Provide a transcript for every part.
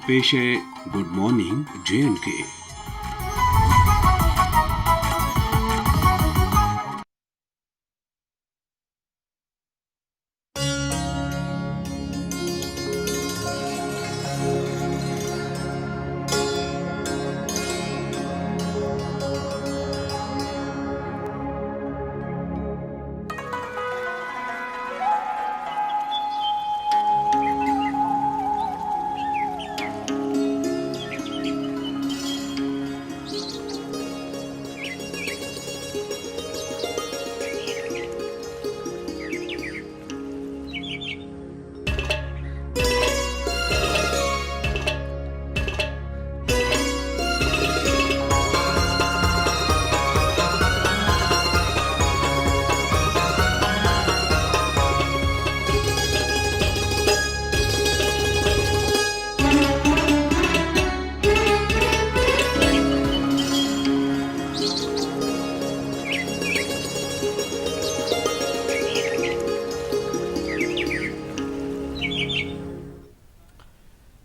पेश है good morning J&K।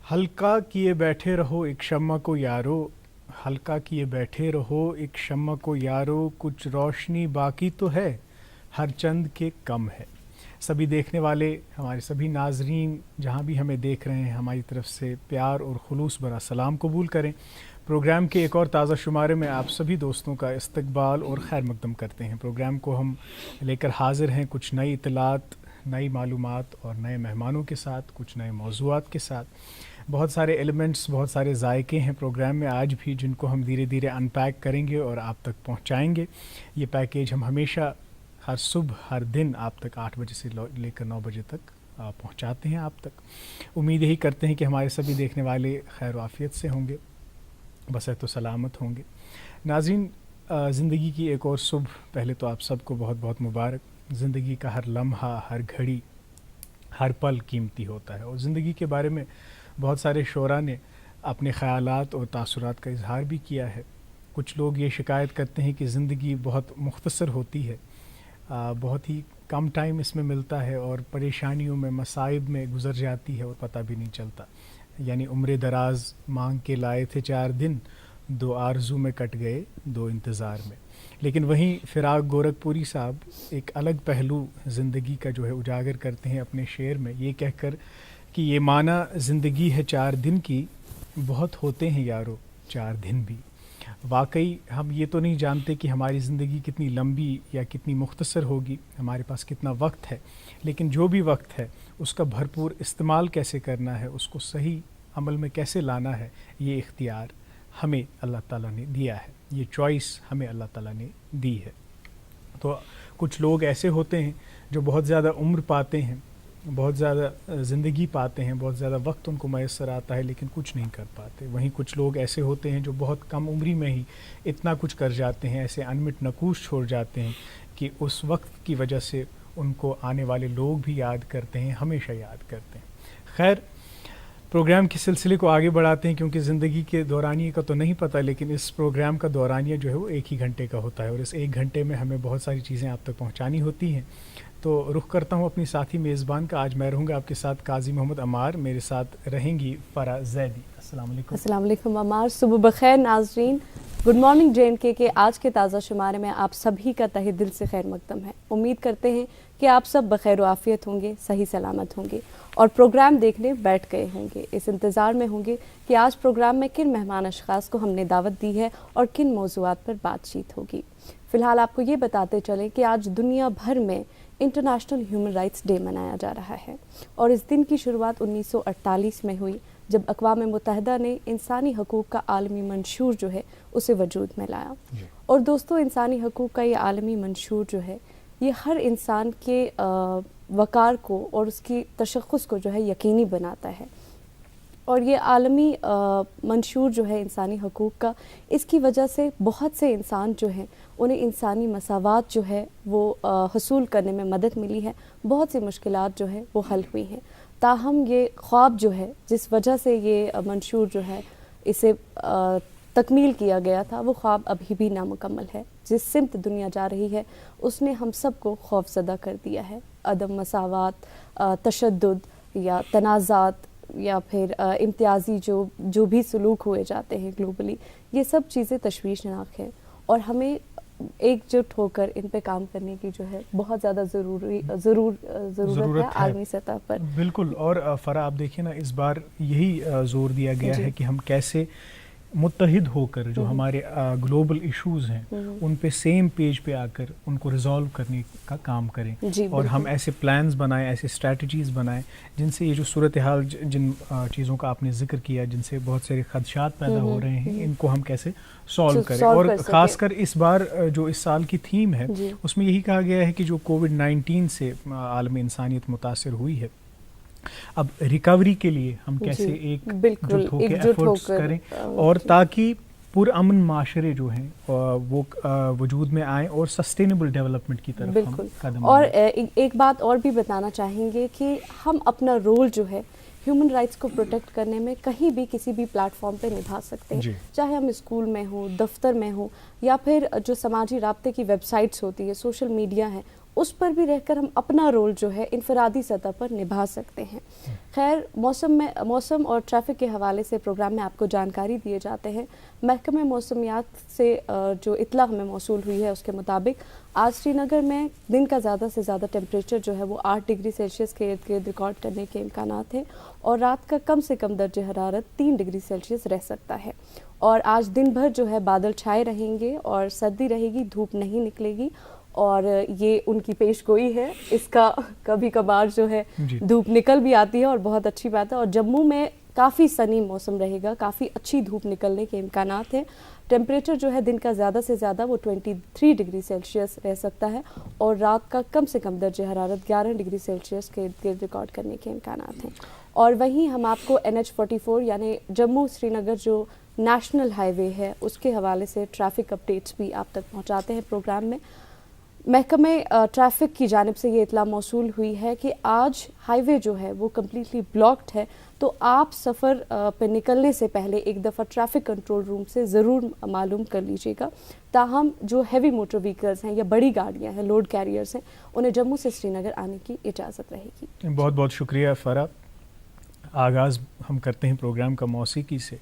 हल्का किए बैठे रहो एक शम्मा को यारो, हल्का किए बैठे रहो एक शम्मा को यारो, कुछ रोशनी बाकी तो है हर चंद के कम है। सभी देखने वाले, हमारे सभी नाजरीन जहाँ भी हमें देख रहे हैं, हमारी तरफ से प्यार और खुलूस भरा सलाम कबूल करें। प्रोग्राम के एक और ताज़ा शुमारे में आप सभी दोस्तों का इस्तकबाल और खैर मकदम करते हैं। प्रोग्राम को हम लेकर हाजिर हैं कुछ नई इतलात, नई मालूमात और नए मेहमानों के साथ, कुछ नए मौज़ूआत के साथ। बहुत सारे एलिमेंट्स, बहुत सारे जायके हैं प्रोग्राम में आज भी, जिनको हम धीरे धीरे अनपैक करेंगे और आप तक पहुंचाएंगे। ये पैकेज हम हमेशा हर सुबह हर दिन आप तक 8 बजे से लेकर 9 बजे तक पहुंचाते हैं आप तक। उम्मीद यही करते हैं कि हमारे सभी देखने वाले खैर आफियत से होंगे, बसर तो सलामत होंगे। नाज़रीन, ज़िंदगी की एक और सुबह, पहले तो आप सबको बहुत बहुत मुबारक। ज़िंदगी का हर लम्हा, हर घड़ी, हर पल कीमती होता है और ज़िंदगी के बारे में बहुत सारे शोरा ने अपने ख़यालात और तासुरात का इजहार भी किया है। कुछ लोग ये शिकायत करते हैं कि ज़िंदगी बहुत मुख्तसर होती है, बहुत ही कम टाइम इसमें मिलता है और परेशानियों में, मसाइब में गुज़र जाती है और पता भी नहीं चलता। यानी उम्र दराज मांग के लाए थे 4 दिन, 2 आरज़ू में कट गए 2 इंतज़ार में। लेकिन वहीं फ़िराक गोरखपुरी साहब एक अलग पहलू ज़िंदगी का जो है उजागर करते हैं अपने शेर में, ये कहकर कि ये माना ज़िंदगी है 4 दिन की, बहुत होते हैं यारो 4 दिन भी। वाकई हम ये तो नहीं जानते कि हमारी ज़िंदगी कितनी लंबी या कितनी मुख्तसर होगी, हमारे पास कितना वक्त है, लेकिन जो भी वक्त है उसका भरपूर इस्तेमाल कैसे करना है, उसको सही अमल में कैसे लाना है, ये इख्तियार हमें अल्लाह ताला ने दिया है, ये चॉइस हमें अल्लाह ताला ने दी है। तो कुछ लोग ऐसे होते हैं जो बहुत ज़्यादा उम्र पाते हैं, बहुत ज़्यादा ज़िंदगी पाते हैं, बहुत ज़्यादा वक्त उनको मैसर आता है, लेकिन कुछ नहीं कर पाते। वहीं कुछ लोग ऐसे होते हैं जो बहुत कम उम्री में ही इतना कुछ कर जाते हैं, ऐसे अनमिट नकूश छोड़ जाते हैं कि उस वक्त की वजह से उनको आने वाले लोग भी याद करते हैं, हमेशा याद करते हैं। खैर, प्रोग्राम के सिलसिले को आगे बढ़ाते हैं, क्योंकि ज़िंदगी के दौरानिए का तो नहीं पता, लेकिन इस प्रोग्राम का दौरानिया जो है वो 1 ही घंटे का होता है और इस 1 घंटे में हमें बहुत सारी चीज़ें आप तक पहुँचानी होती हैं। तो रुख करता हूँ अपनी साथी मेज़बान का। आज मैं रहूँगा आपके साथ काजी मोहम्मद अमार, मेरे साथ रहेंगी फ़रा ज़ैदी। अस्सलाम वालेकुम। अस्सलाम वालेकुम अमार, सुबह बखैर नाज़रीन। गुड मॉर्निंग J&K के आज के ताज़ा शुमारे में आप सभी का तहे दिल से खैर मकदम है। उम्मीद करते हैं कि आप सब बखैर व आफियत होंगे, सही सलामत होंगे और प्रोग्राम देखने बैठ गए होंगे। इस इंतज़ार में होंगे कि आज प्रोग्राम में किन मेहमान अशख़ास को हमने दावत दी है और किन मौज़ूआत पर बातचीत होगी। फ़िलहाल आपको ये बताते चलें कि आज दुनिया भर में इंटरनेशनल ह्यूमन राइट्स डे मनाया जा रहा है और इस दिन की शुरुआत 1948 में हुई, जब अक़वाम मुत्तहिदा ने इंसानी हकूक़ का आलमी मंशूर जो है उसे वजूद में लाया। और दोस्तों, इंसानी हकूक़ का ये आलमी मंशूर जो है, ये हर इंसान के वक़ार को और उसकी तशख़्ख़ुस को जो है यकीनी बनाता है। और ये आलमी मंशूर जो है इंसानी हकूक़ का, इसकी वजह से बहुत से इंसान जो हैं उन्हें इंसानी मसावात जो है वो हसूल करने में मदद मिली है। बहुत सी मुश्किलात जो है वो हल हुई हैं। ताहम ये ख्वाब जो है, जिस वजह से ये मंशूर जो है इसे तकमील किया गया था, वो ख्वाब अभी भी नामुकम्मल है। जिस सिमत दुनिया जा रही है उसने हम सब को खौफज़दा कर दिया है। अदम मसावात, तशद्दुद या तनाज़ात, या फिर इम्तियाजी जो भी सलूक हुए जाते हैं ग्लोबली, ये सब चीज़ें तशवीशनाक हैं और हमें एकजुट होकर इन पे काम करने की जो है बहुत ज़्यादा ज़रूरत है आलमी सतह पर। बिल्कुल। और फ़रा, आप देखिए ना, इस बार यही जोर दिया गया है कि हम कैसे मुत्तहिद होकर जो हमारे ग्लोबल इश्यूज़ हैं उन पे सेम पेज पे आकर उनको रिजॉल्व करने का काम करें और हम ऐसे प्लान्स बनाएं, ऐसे स्ट्रेटजीज़ बनाएं जिनसे ये जो सूरत हाल, जिन चीज़ों का आपने जिक्र किया, जिनसे बहुत सारे खदशात पैदा हो रहे हैं, इनको हम कैसे सॉल्व करें। और ख़ासकर इस बार जो इस साल की थीम है उसमें यही कहा गया है कि जो कोविड-19 से आलमी इंसानियत मुतासिर हुई है, अब रिकवरी के लिए हम कैसे एकजुट होकर एफर्ट्स करें और ताकि पुरअमन माशरे जो हैं वो वजूद में आए और सस्टेनेबल डेवलपमेंट की तरफ हम कदम और एक बात और भी बताना चाहेंगे कि हम अपना रोल जो है ह्यूमन राइट्स को प्रोटेक्ट करने में कहीं भी किसी भी प्लेटफॉर्म पे निभा सकते हैं, चाहे हम स्कूल में हो, दफ्तर में हो, या फिर जो समाजी राब्ते की वेबसाइट्स होती है, सोशल मीडिया है, उस पर भी रहकर हम अपना रोल जो है इनफरादी सतह पर निभा सकते हैं। खैर, मौसम और ट्रैफिक के हवाले से प्रोग्राम में आपको जानकारी दिए जाते हैं। महकमे मौसमियात से जो इतला हमें मौसूल हुई है उसके मुताबिक आज श्रीनगर में दिन का ज़्यादा से ज़्यादा टेम्परेचर जो है वो 8 डिग्री सेल्सियस के इर्द गिर्द रिकॉर्ड करने के इम्कानात हैं और रात का कम से कम दर्जे हरारत 3 डिग्री सेल्सियस रह सकता है। और आज दिन भर जो है बादल छाए रहेंगे और सर्दी रहेगी, धूप नहीं निकलेगी और ये उनकी पेशगोई है। इसका कभी कभार जो है धूप निकल भी आती है और बहुत अच्छी बात है। और जम्मू में काफ़ी सनी मौसम रहेगा, काफ़ी अच्छी धूप निकलने के इम्कानात हैं। टेम्परेचर जो है दिन का ज़्यादा से ज़्यादा वो 23 डिग्री सेल्सियस रह सकता है और रात का कम से कम दर्जे हरारत 11 डिग्री सेल्सियस के इर्द गिर्द रिकॉर्ड करने के इम्कानात हैं। और वहीं हम आपको NH44 यानी जम्मू श्रीनगर जो नेशनल हाईवे है उसके हवाले से ट्रैफिक अपडेट्स भी आप तक पहुँचाते हैं प्रोग्राम में। महकमे ट्रैफिक की जानिब से ये इतला मौसूल हुई है कि आज हाईवे जो है वो कम्प्लीटली ब्लॉक्ड है, तो आप सफ़र पे निकलने से पहले एक दफ़ा ट्रैफिक कंट्रोल रूम से ज़रूर मालूम कर लीजिएगा, ताहम जो हैवी मोटर व्हीकल्स हैं या बड़ी गाड़ियां हैं, लोड कैरियर्स हैं, उन्हें जम्मू से श्रीनगर आने की इजाज़त रहेगी। बहुत बहुत शुक्रिया फ़रा। आगाज़ हम करते हैं प्रोग्राम का मौसीकी से।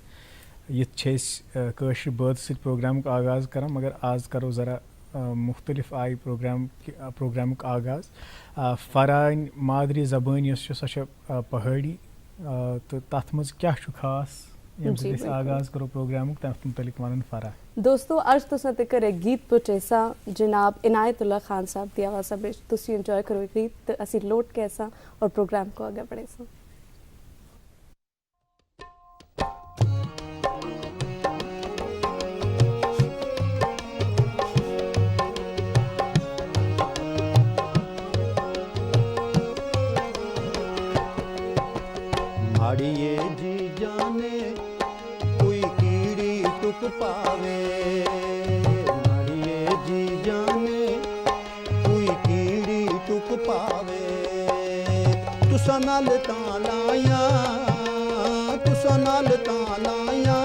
ये 6 कशर बर्थ से प्रोग्राम का आगाज़ करा, मगर आज करो ज़रा मुख्तलिफ आई प्रोग्राम का आगाज़। फ़राइन मादरी ज़बान सो पहाड़ी, तो तथ मज क्या खास ये आगाज़ करो प्रोग्राम तथ मुतलिक वन फ़रा। दोस्तों, अर्ज तुसा ते करे गीत पुटेसा जनाब इनायतुल्ला खान साहब दी आवाज़ में तुसी एंजॉय करो गीत, तो असी लोट कैसा और प्रोग्राम को आगे बढ़े सा। माड़िए जी जाने कोई कीड़ी टुक पावे, माड़िए जी जाने कोई कीड़ी टुक पावे। तुसा नाल तां लाया, तुसा नाल तां लाया,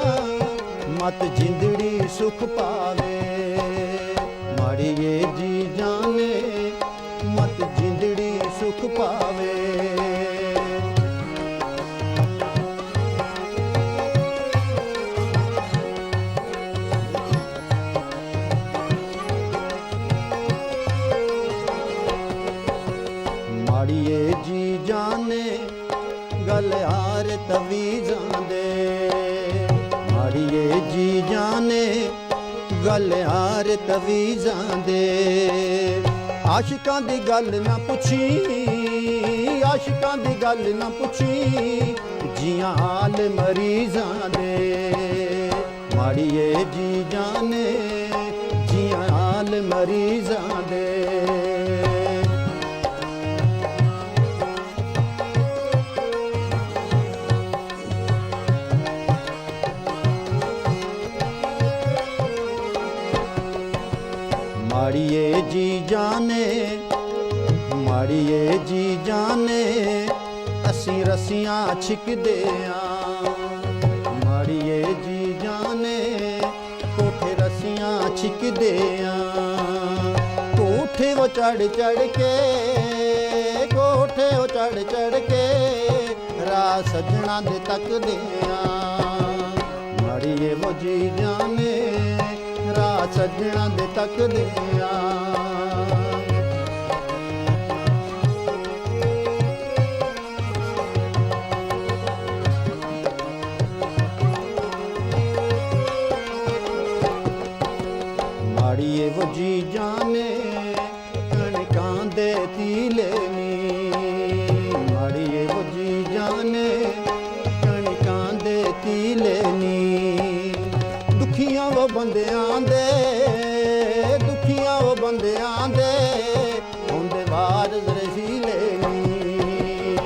मत जिंदड़ी सुख पावे। माड़िए जी जाने मत जिंदड़ी सुख पावे। माड़िए जी जाने गल हार तवीज़ां दे, माड़िए जी जाने गल हार तवीज़ां दे। आशिकां दी गल ना पुछी, आशिकां दी गल ना पुछी, जियां हाल मरीज़ां दे। माड़िए जी जाने जियां हाल मरीज़ां दे। माड़िए जी जाने, माड़िए जी जाने, असी रस्सियां छिकदे आं। माड़िए जी जाने कोठे रस्सियां छिकदे आं। कोठे वो चढ़ चढ़ के, कोठे वो चढ़ चढ़ के, ਰਾਹ ਸੱਜਣਾ ਦੇ ਤੱਕਦੇ ਆਂ ਮਾੜੀਏ ਉਹ ਜੀ ਜਾਣੇ ਰਾਹ ਸੱਜਣਾ ਦੇ ਤੱਕਦੇ ਆਂ ਮਾੜੀਏ ਉਹ ਜੀ ਜਾਣੇ ਕਣਕਾਂ ਦੇ ਤੀਲੇ ਨੀ ਮਾੜੀਏ ਉਹ ਜੀ ਜਾਣੇ ਕਣਕਾਂ ਦੇ ਤੀਲੇ ਨੀ ਦੁਖੀਆਂ ਉਹ ਬੰਦਿਆਂ ਦੇ ਦੁਖੀਆਂ ਉਹ ਬੰਦਿਆਂ ਦੇ ਹੁੰਦੇ ਵਾਰਸ ਰਸੀਲੇ ਨੀ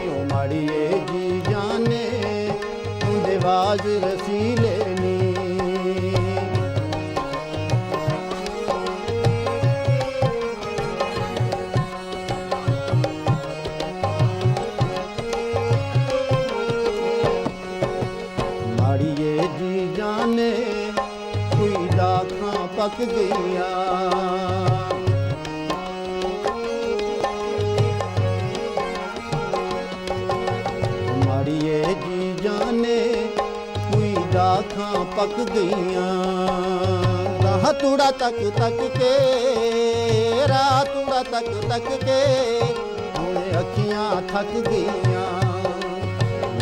ਉਹ ਮਾੜੀਏ ਜੀ ਜਾਣੇ ਹੁੰਦੇ ਵਾਰਸ ਰਸੀਲੇ ਨੀ ਮਾੜੀਏ ਜੀ ਜਾਣੇ ਕੋਈ ਦਾਖਾਂ ਪੱਕ ਗਈਆਂ ਮਾੜੀਏ ਜੀ ਜਾਣੇ ਕੋਈ ਦਾਖਾਂ ਪੱਕ ਗਈਆਂ ਰਾਹ ਤੂੜਾ ਤੱਕ ਤੱਕ ਕੇ ਰਾਹ ਤੂੜਾ ਤੱਕ ਤੱਕ ਕੇ ਹੁਣ ਅੱਖੀਆਂ ਥੱਕ ਗਈਆਂ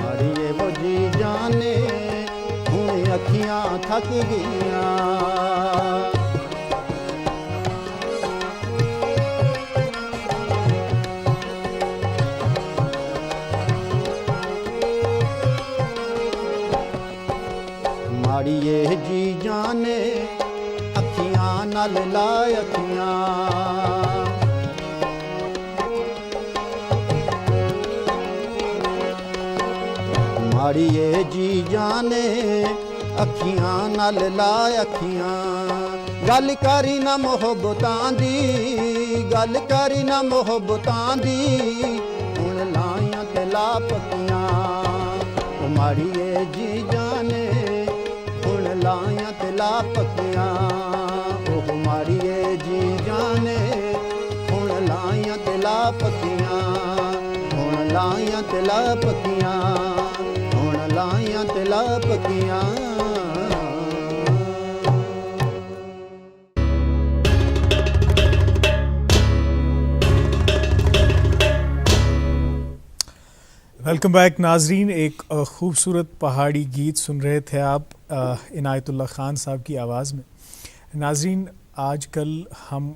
ਮਾੜੀਏ ਉਹ ਜੀ ਜਾਣੇ ਹੁਣ ਅੱਖੀਆਂ ਥੱਕ ਗਈਆਂ ਮਾੜੀਏ ਜੀ ਜਾਣੇ ਅੱਖੀਆਂ ਨਾਲ ਲਾ ਅੱਖੀਆਂ ਮਾੜੀਏ ਜੀ ਜਾਣੇ ਅੱਖੀਆਂ ਨਾਲ ਲਾ ਅੱਖੀਆਂ ਗੱਲ ਕਰੀ ਨਾ ਮੁਹੱਬਤਾਂ ਦੀ ਗੱਲ ਕਰੀ ਨਾ ਮੁਹੱਬਤਾਂ ਦੀ ਹੁਣ ਲਾਈਆਂ ਤੇ ਲਾ ਪੱਕੀਆਂ ਉਹ ਮਾੜੀਏ ਜੀ ਜਾਣੇ ਹੁਣ ਲਾਈਆਂ ਤੇ ਲਾ ਪੱਕੀਆਂ ਉਹ ਮਾੜੀਏ ਜੀ ਜਾਣੇ ਹੁਣ ਲਾਈਆਂ ਤੇ ਲਾ ਪੱਕੀਆਂ ਹੁਣ ਲਾਈਆਂ ਤੇ ਲਾ ਪੱਕੀਆਂ ਹੁਣ ਲਾਈਆਂ ਤੇ ਲਾ ਪੱਕੀਆਂ वेलकम बैक नाजरीन। एक खूबसूरत पहाड़ी गीत सुन रहे थे आप इनायतुल्लाह खान साहब की आवाज़ में। नाजरीन, आजकल हम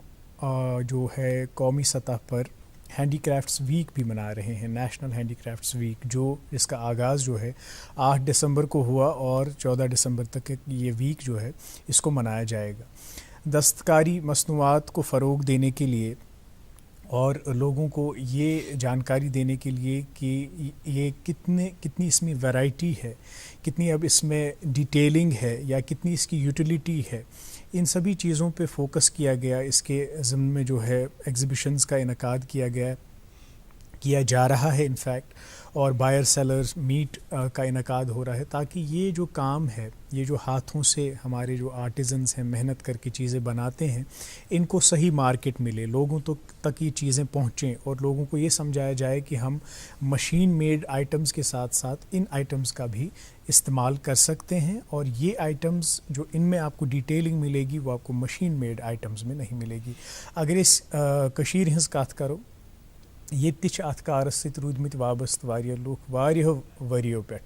जो है कौमी सतह पर हैंडीक्राफ्ट्स वीक भी मना रहे हैं, नेशनल हैंडीक्राफ्ट्स वीक, जो इसका आगाज़ जो है 8 दिसंबर को हुआ और 14 दिसंबर तक ये वीक जो है इसको मनाया जाएगा। दस्तकारी मसनूआत को फ़रोग़ देने के लिए और लोगों को ये जानकारी देने के लिए कि ये कितनी इसमें वैरायटी है, कितनी अब इसमें डिटेलिंग है या कितनी इसकी यूटिलिटी है, इन सभी चीज़ों पे फोकस किया गया। इसके ज़िम्न में जो है एग्ज़िबिशन्स का इनकाद किया जा रहा है इनफैक्ट, और बायर सेलर्स मीट का इनकाद हो रहा है, ताकि ये जो काम है, ये जो हाथों से हमारे जो आर्टिजन्स हैं मेहनत करके चीज़ें बनाते हैं, इनको सही मार्केट मिले, लोगों तक ये चीज़ें पहुँचें और लोगों को ये समझाया जाए कि हम मशीन मेड आइटम्स के साथ साथ इन आइटम्स का भी इस्तेमाल कर सकते हैं। और ये आइटम्स जो इनमें आपको डिटेलिंग मिलेगी वो आपको मशीन मेड आइटम्स में नहीं मिलेगी। अगर इस कशीर हिंस कथ करो, ये अत कारस सत रूदमित वाबस्त वारिया लूख वारियो वरियो पे,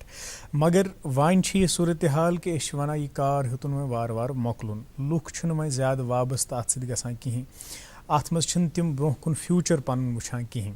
मगर वान यह सूरत हाल कि वन यह कार हेतुन वो वार वार मोकलुन, लूख वो ज़्यादा वाबस्त अत सत गसान कहीं, अत मज तम ब्रोह कुन फ्यूचर पन वुछान कहीं।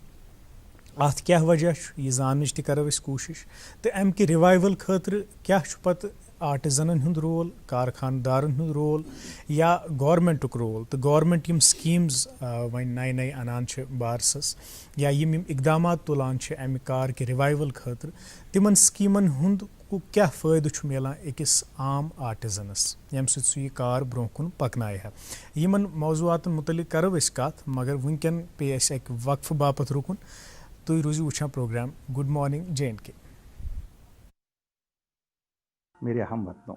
अत क्या वजह यह जानच त करो कोशिश, तो अम कि रिवाइवल खतर क्या पत आर्टिजनन हुंद रोल, कारखानदारन हुंद रोल या गवर्नमेंटुक रोल। तो गवर्नमेंट यम स्कीम्स वन नई नई अनान बारसस या यम इकदामात तुलान अमि कार के रिवाइवल खतर, तिमन स्कीमन हुंद क्या फ़ायदु मिलान अकिस आम आर्टिजनस यम सह यह कार ब्रोह कुन पकनाय है। यमन मौजूआतन मुतलिक करो कत, मगर वनकन पे एक वक्फ बापत रुकुन। तुम रोज़ू वुछान प्रोग्राम गुड मॉर्निंग J&K। मेरे हम वतनों,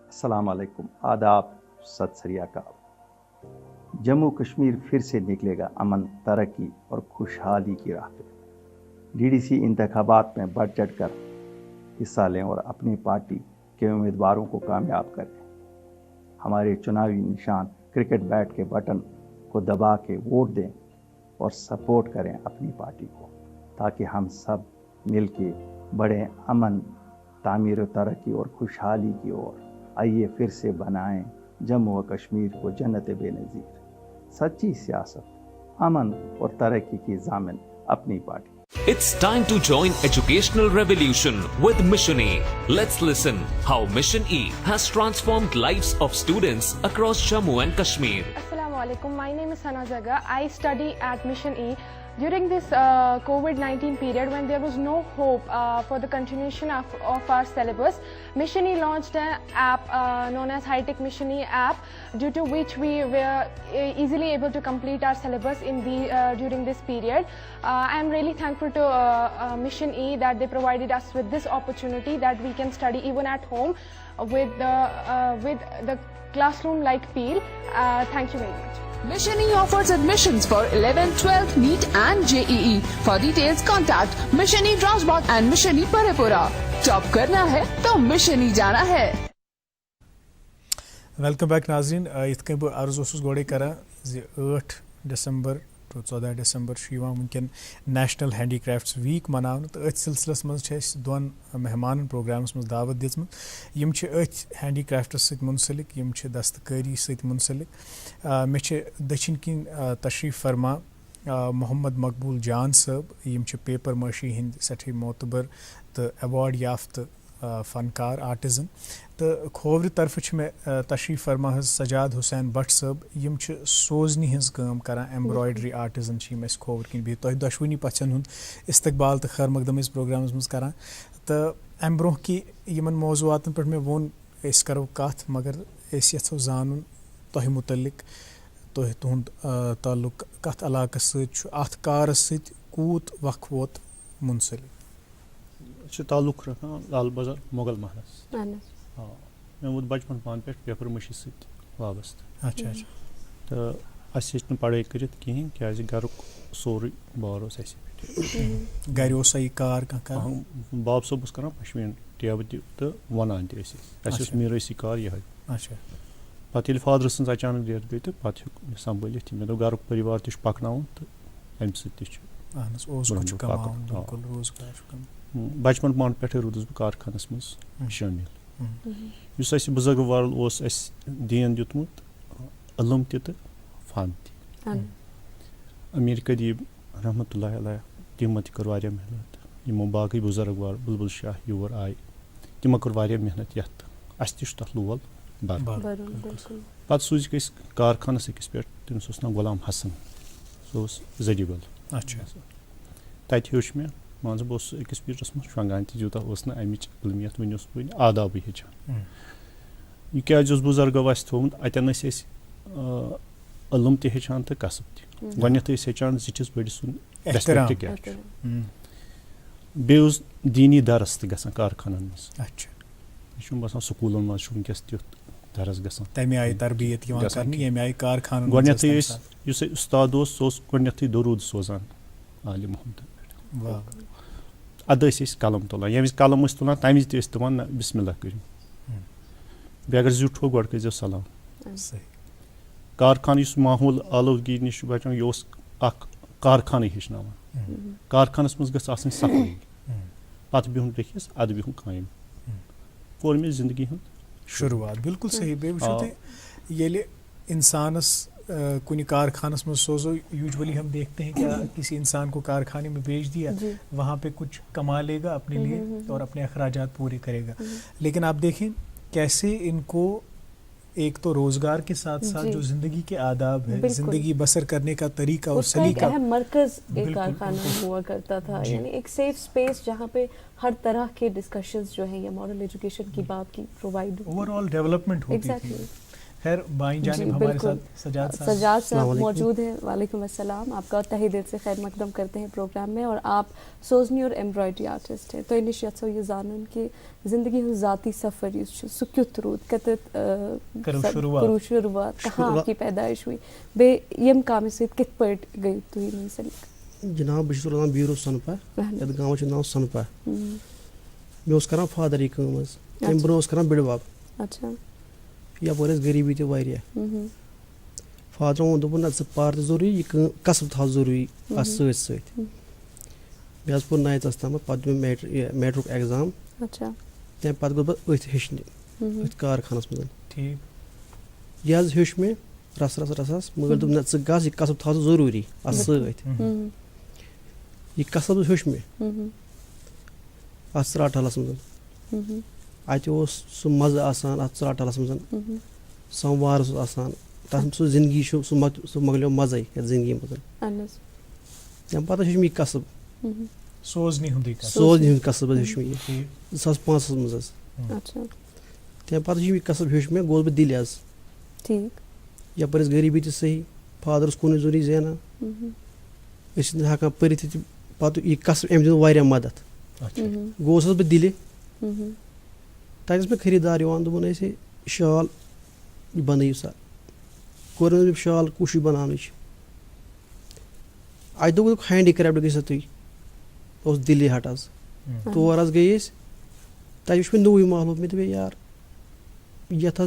अस्सलाम वालेकुम, आदाब, सत श्री अकाल। जम्मू कश्मीर फिर से निकलेगा अमन, तरक्की और खुशहाली की राह पे। डीडीसी इंतखाबात में बढ़ चढ़ कर हिस्सा लें और अपनी पार्टी के उम्मीदवारों को कामयाब करें। हमारे चुनावी निशान क्रिकेट बैट के बटन को दबा के वोट दें और सपोर्ट करें अपनी पार्टी को, ताकि हम सब मिलके बढ़े अमन, तामीर व तरक्की और खुशहाली की ओर। आइए फिर से बनाएं जम्मू व कश्मीर को जन्नत बेनज़ीर। सच्ची सियासत, अमन और तरक्की की ज़ामिन अपनी party. It's time to join educational revolution with Mission E. Let's listen how Mission E has transformed lives of students across Jammu and Kashmir. Assalamualaikum. My name is Sana Zaga. I study at Mission E. During this COVID-19 period, when there was no hope for the continuation of our syllabus, Mission E launched an app known as High Tech Mission E app, due to which we were easily able to complete our syllabus during this period. I am really thankful to Mission E that they provided us with this opportunity that we can study even at home with the classroom-like feel. Thank you very much. Mission E offers admissions for 11th, 12th, NEET and JEE. For details, contact Mission E Rajbagh and Mission E Parepura. Top करना है तो Mission E जाना है. Welcome back नाज़रीन. इत कन बह अर्ज ओसुस गोड़े करा 8 दिसंबर तो 14 दिसंबर वनकन नेशनल हैंडीक्राफ्ट्स वीक मनावन, तो अथ सिलसिलस मज दोन मेहमान प्रोग्रामस मज दावत दिजम. यम अथ हैंडीक्राफ्ट्स सत मुंसलिक, यम दस्तकारी सत मुंसलिक. मे दक्षिण किन तशरीफ फरमा मोहम्मद मकबूल जान साहब. यम पेपर माशी हिंद सठी मोतबर तो अवार्ड याफ्त फनकार आर्टिजन. तो खोवर तरफ मे तशरीफ फरमा सजाद हुसैन भट्ट साहब. यम सोजनी हज काम करान, एम्ब्रॉयडरी आर्टिजन खोवर किन बिहित. तुह दशवनी पछन हुंद इस्तकबाल तो खैर मकदम इस प्रोग्रामस मज करान. तो अम ब्रोह कि यमन मौजूआतन पे मे वोन अस करो कथ, मगर अस यछो जानन तुह मुतलिक, तुह तुहद ताल्लुक कथ इलाकस सत, अथ कारस सत कूत वक्त वोत मुंसलिक. ताल्लुक रखा लाल बाजार मुगल महलस. हाँ, मैं वो बचपन पान पे पेपर मशी सत वाबस्त. अच्छा अच्छा. तो अस पढ़ाई कर कहें क्या घर सोरे बार गर ये कार बाब सोब कर पशमीन टेब तो वन तस मीरसी कार यह. अच्छा. पे फादर सं अचानक डेथ गई तो पे संभालित मे घर परिवार तक पकन तो अम बचपन पान पे रूदस बह कारखानस मज शामिल. उस बुजुर्ग वाल दीन दितमुत इल्म तो फन त. अमीर कदीब रहमतुल्लाह अलैह तिमो कर वारिया मेहनत. यमो बाकी बुजुर्ग वाल बुलबुल शाह योर आय तिमो कर वारिया मेहनत यथ अस तथ लोल बर. पे सूज गई कारखानस अकिस पे तमिस नाम गुलाम हसन, सह जडीबल. अच्छा. तत हेच मे मान बस अकिस पीरियडस मज शंगान तूता अमिच इलमियत वनस बह आदाब हेचान. यह क्या बुजुर्गो थोमुत अतन इलम त हेचान तो कसब त. गथ हेचान जिटिस बड़िस सुन रेस्पेक्ट क्या बेस दीनी दरस त गसान कारखानन मज. अच्छा. यह बसान स्कूलन मज वनकस तुथ दरस गसान. तमे आय तरबियत यमे आय कारखान. गथ उस्ताद गथ दरूद सोजान आलि मोहम्मद. अद कलम तुलान, ये कलम तुलान तम दपान बिस्मिल्लाह करियो. बे अगर जुट हो गो कर सलाम. कारखान माहौल आलूदगी नश बचान यह कारखान हेचनान. कारखानस मज गई सफाई. पे बिहुन रखिस अद बिहुन कायम कोर मे जिंदगी हूँ शुरुआत. बिल्कुल सही. बे वो ये इंसानस कुछ कारखानस में सोजो, यूजुअली हम देखते हैं क्या किसी इंसान को कारखाने में भेज दिया, वहाँ पे कुछ कमा लेगा अपने लिए और अपने अखराजात पूरे करेगा. लेकिन आप देखें कैसे इनको एक तो रोजगार के साथ साथ जो जिंदगी के आदाब है, जिंदगी बसर करने का तरीका और सलीका, एक मरकज एक कारखाना हुआ करता था, यानी एक सेफ स्पेस जहाँ पे हर तरह के डिस्कशंस जो है या मॉरल एजुकेशन की बात की प्रोवाइड, ओवरऑल डेवलपमेंट होती थी. खैर बाई जानिब हमारे साथ सजाद साहब मौजूद हैं. वालेकुम अस्सलाम. आपका तहे दिल से खैर मकदम करते हैं प्रोग्राम में. और आप सोजनी और एम्ब्रॉयडरी आर्टिस्ट हैं, तो इनिश ये जानन कि जिंदगी हूँ ज़ाती सफ़र सुक्युत रूद कतत करू शुरुआत कहाँ आपकी पैदाइश हुई बे यम काम से कित पट गई तुही मुंसलिक. जनाब बस रोजान ब्यूरो सनपा ये गाँव नाव सनपा मे करान फादर यह कम तम ब्रो करान बिड़बाब यपर गरीबी तह फादर वोन दोपन ना पार जरूरी यह कसब था जरूरी अत सत मे पोर 9th तम पे दिल मैट्रिक एग्जाम तम पे गो बह हेचन कारखानस मज यह हेच मे रस मगर दोप ना गस यह कसब था जरूरी अत सत यह कसब हेच मे अत त्राटलस मज अत सह मज़ आसान अत त्राटलस मज समवार आसान तथ सह जिंदगी सह मकलो मज़े ये जिंदगी मज तम पे हेच मे कसब सोजनी हूँ कसब हेच मे 2005 मज तम पे ये कसब हेच मे गोस बह दिल यपर गरीबी तो सही फादर कुन जरूरी जेना हेकान पर पे यह कसब अम दिन मदद गोस बह दिल तक मे खरीदार दोपन शाल बन सा कोर मे शाल कोशिश बनान अत दोप हैंडी क्राफ्ट गई तुम दिल्ली हट तौर गई तब मे नोई माहौल मे दे यार ये अत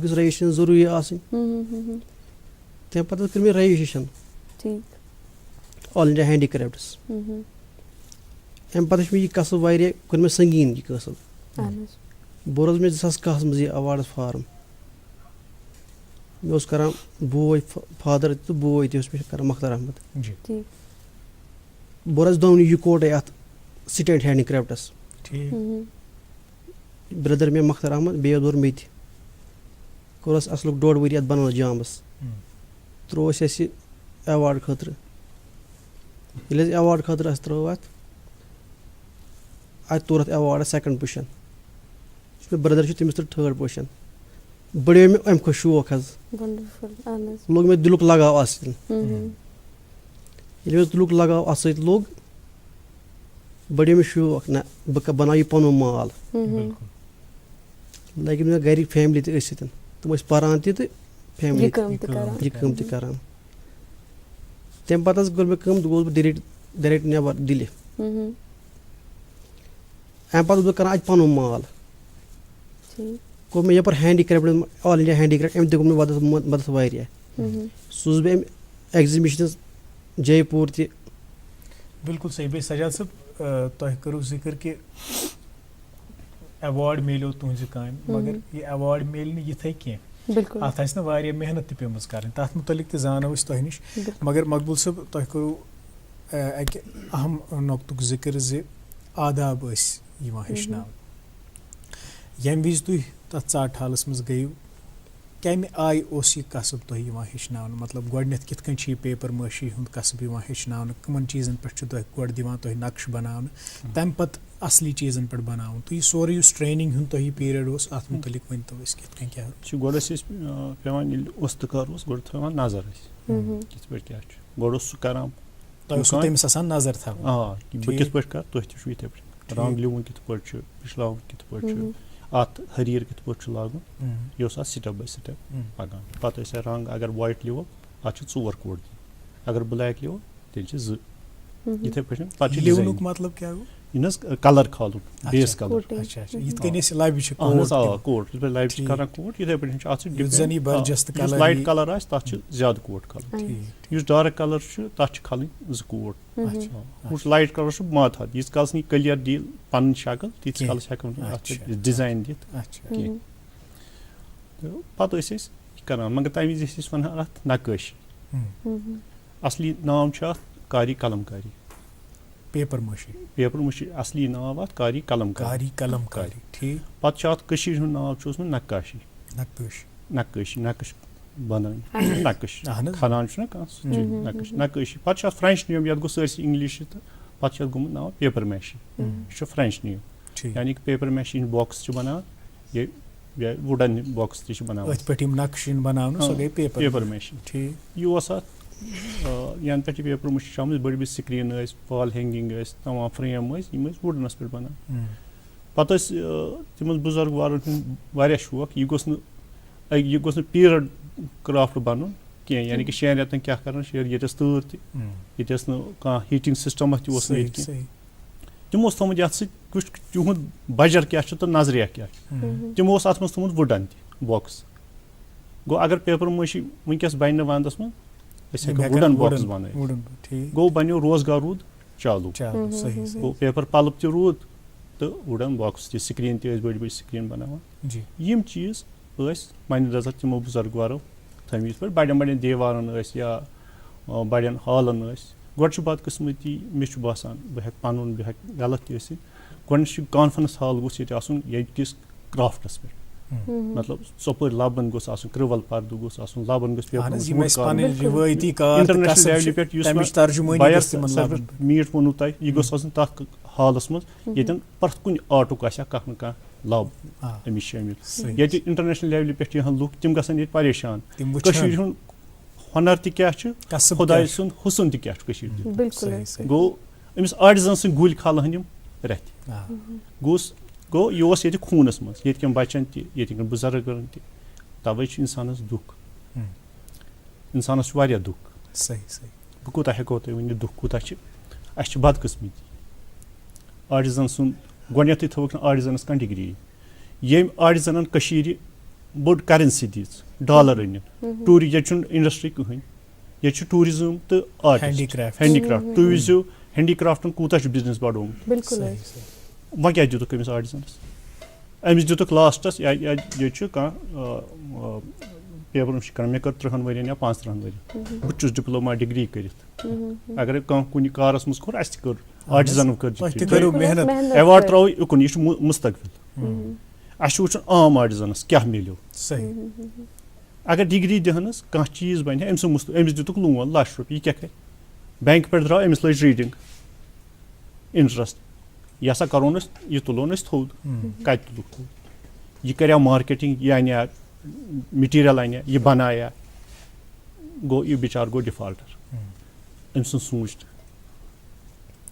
गई रजिस्ट्रेशन जरूरी तम पे कर मे registration all India handicrafts अम पे मे यह कसब वारिया कर मे संगीन यह कसब बोर मे 2010 मज यह अवार्ड फार्म मे करान बोय फादर तो बोय तह मख्तर अहमद बोर दोनों इकोटे अत स्टेट हैंडी क्राफ्ट्स ब्रदर मे मख्तर अहमद बे दोर मे कोरस असल 1.5 वरी अत बनान जामस त्रोस अवार्ड खतर ये अवार्ड खतर त्रो अत तोर अत अवार्ड 2nd पोजिशन मे ब्रदर तमिस 3rd पोजिशन बढ़ो मे अम खुद शौक लोग मे दिलुक लगाव अत ये दिलुक लगाव अत सत लोग बढ़ो मे शौक ना बह बना यह पन माल लगे मे घर फैमिली तम पारान तो फैमिली यह कम तरान तम पे कर मे कम गोस बह डायरेक्ट नबर दिल्ली अम पे बह कर पन माल कोर मे यपर handicraft all India handicraft अम तक मदद वारिया सूस बह एग्जीबिशन जयपुर ति बिल्कुल सही बे सजाद सब तुह करो जिक्र कि अवार्ड मिलो तुझ काम मगर यह अवार्ड मिल ये कह अत मेहनत पेमस कर तथ मुतलिक तो जानो तुह निश मगर मकबूल सब तुह करो अक अहम नुक्तुक जिक्र ज आदाब हेचन यम विज तुह तथ चाट हालस मज गयु कम आय यह कसब तुह हेचन मतलब गोडनेथ कित कन यह पेपर माशी हुंद कसब हेचन कमन चीजन पे तुह दिवान तुह नक्श बनान तम पत असली चीजन पे बनान तो यह सोरे ट्रेनिंग हुंद तुह पीरियड अत मुतलिक वन तो कित क्या गोड पेवान उस्तकार गोड थवान नजर कित पे क्या गोड सह करान तमिस आसान नजर था बह कित पे कर तुह तह इथे पे रंग लिवन कित पे पिछलावन कित पे अत हरीर कित पे लागन यह स्टेप बाय स्टेप पकान पे रंग अगर वाइट लिवो अत 4 कोड अगर ब्लैक लिवो तेल 2 इथे पे लिवनुक मतलब क्या गो इन कलर खालुन बेस कलर कोट लाइव कर कोट इथे पे लाइट कलर आस तथ ज्यादा कोट खालन डार्क कलर तथ खालन 2 कोट लाइट कलर माथात यीस काल क्लियर दी पन शक्ल तीस काल हेकन डिजाइन दित पे करान मगर तम विज वन अत नक्काशी असली नाम कारी कलमकारी पेपर मुशी असली नाम अत कारी कलमकारी ठीक पे अत नाम नक्काशी नक्श बनान नक्श खनान नक्काशी पे फ्रेंच नियम ये गो सरसी इंग्लिश तो पे गुम नाम पेपर मैशी यह फ्रेंच नियम यानी कि पेपर मैशी बॉक्स बनान ये वुडन बॉक्स तक नक्श बनान सो गई पेपर मैशी ठीक यह यन पे पेपर मुश बड़ी बड़ी स्क्रीन वॉल हैंगिंग तमाम फ्रेम वुडनस पे बनान पे तम बुजुर्ग वालों शौक यह गोस पीरियड क्राफ्ट बन कह यानी कि 6 रेतन क्या कर 6 येस तूर तस न हीटिंग सिस्टम तमो थोमुत ये तुहद बजर क्या तो नजरिया क्या तमो अत मज थोमुत वुडन बॉक्स गो अगर पेपर माशी वनकस बन वंदस मज वुडन बॉक्स बन गो बनो रोजगार रूद चालू गो पेपर पल्प त रूद तो वुडन बॉक्स त स्क्रीन त बड़ी बड़ी स्क्रीन बनावान यम चीज मन नजर तमो बुजुर्गवारो थमित पे बड़न बड़न दीवारन या बड़न हॉलन गोड बदकिस्मती मे बासान बह पन बह गलत गोड कॉन्फ्रेंस हॉल गोस ये आसन यस क्राफ्टस पे मतलब सपर लबन गोस आसन कृवल पर्दु गोस आसन लबन गोस मीट वोनु तय यह गोस आसन तथ हॉलस मज यतन प्रथ कुन आर्टुक आसा कह न कह लब अमिस शामिल ये इंटरनेशनल लेवल पे यहाँ लुक तम गसन ये परेशान कशीर हुन हुनर त क्या खुदाय सुन हुसन त क्या गो अमिस आर्टिजन सुन गुल खालन यम रथ गो यह ये खूनस मज ये बचन तक बुजुर्गन तवे इंसानस दुख इंसानस दुख सही बह कूता हेको तुम वन दुख कूता अस बदकिस्मती आर्टिजन सुन गोडनेथ थोक आर्टिजनस कह डिग्री ये आर्टिजन बोड करेंसी दीज डॉलर अनित टूर ये इंडस्ट्री कहें ये टूरिज्म तो हैंडीक्राफ्ट तुम वो हैंडीक्राफ्टन कूता बिजनेस बढ़ोम वह क्या दुख अमिस आर्टिजनस अमिस दुख लास्टस ये पेपर कर मे कर 3 वन या 5 वन बहुत डिप्लोमा डिग्री कर अगर कुन कारस मज कोर अस कर आर्टिजन कर एवार्ड त्रो उकुन यह मुस्तकबिल अस वो आम आर्टिजनस क्या मिलो अगर डिग्री दहनस कह चीज बन अमिस दुक लोन ₹1,00,000 क्या कर बैंक पे द्राव अमिस लज रीडिंग इंटरेस्ट यह हसा करोन यह तुलोन थोद कत तुलुक थोद यह कर मार्केटिंग यह अनिया मटीरियल अनिया यह बनाया गो यह बिचार गो डिफॉल्टर अम सोच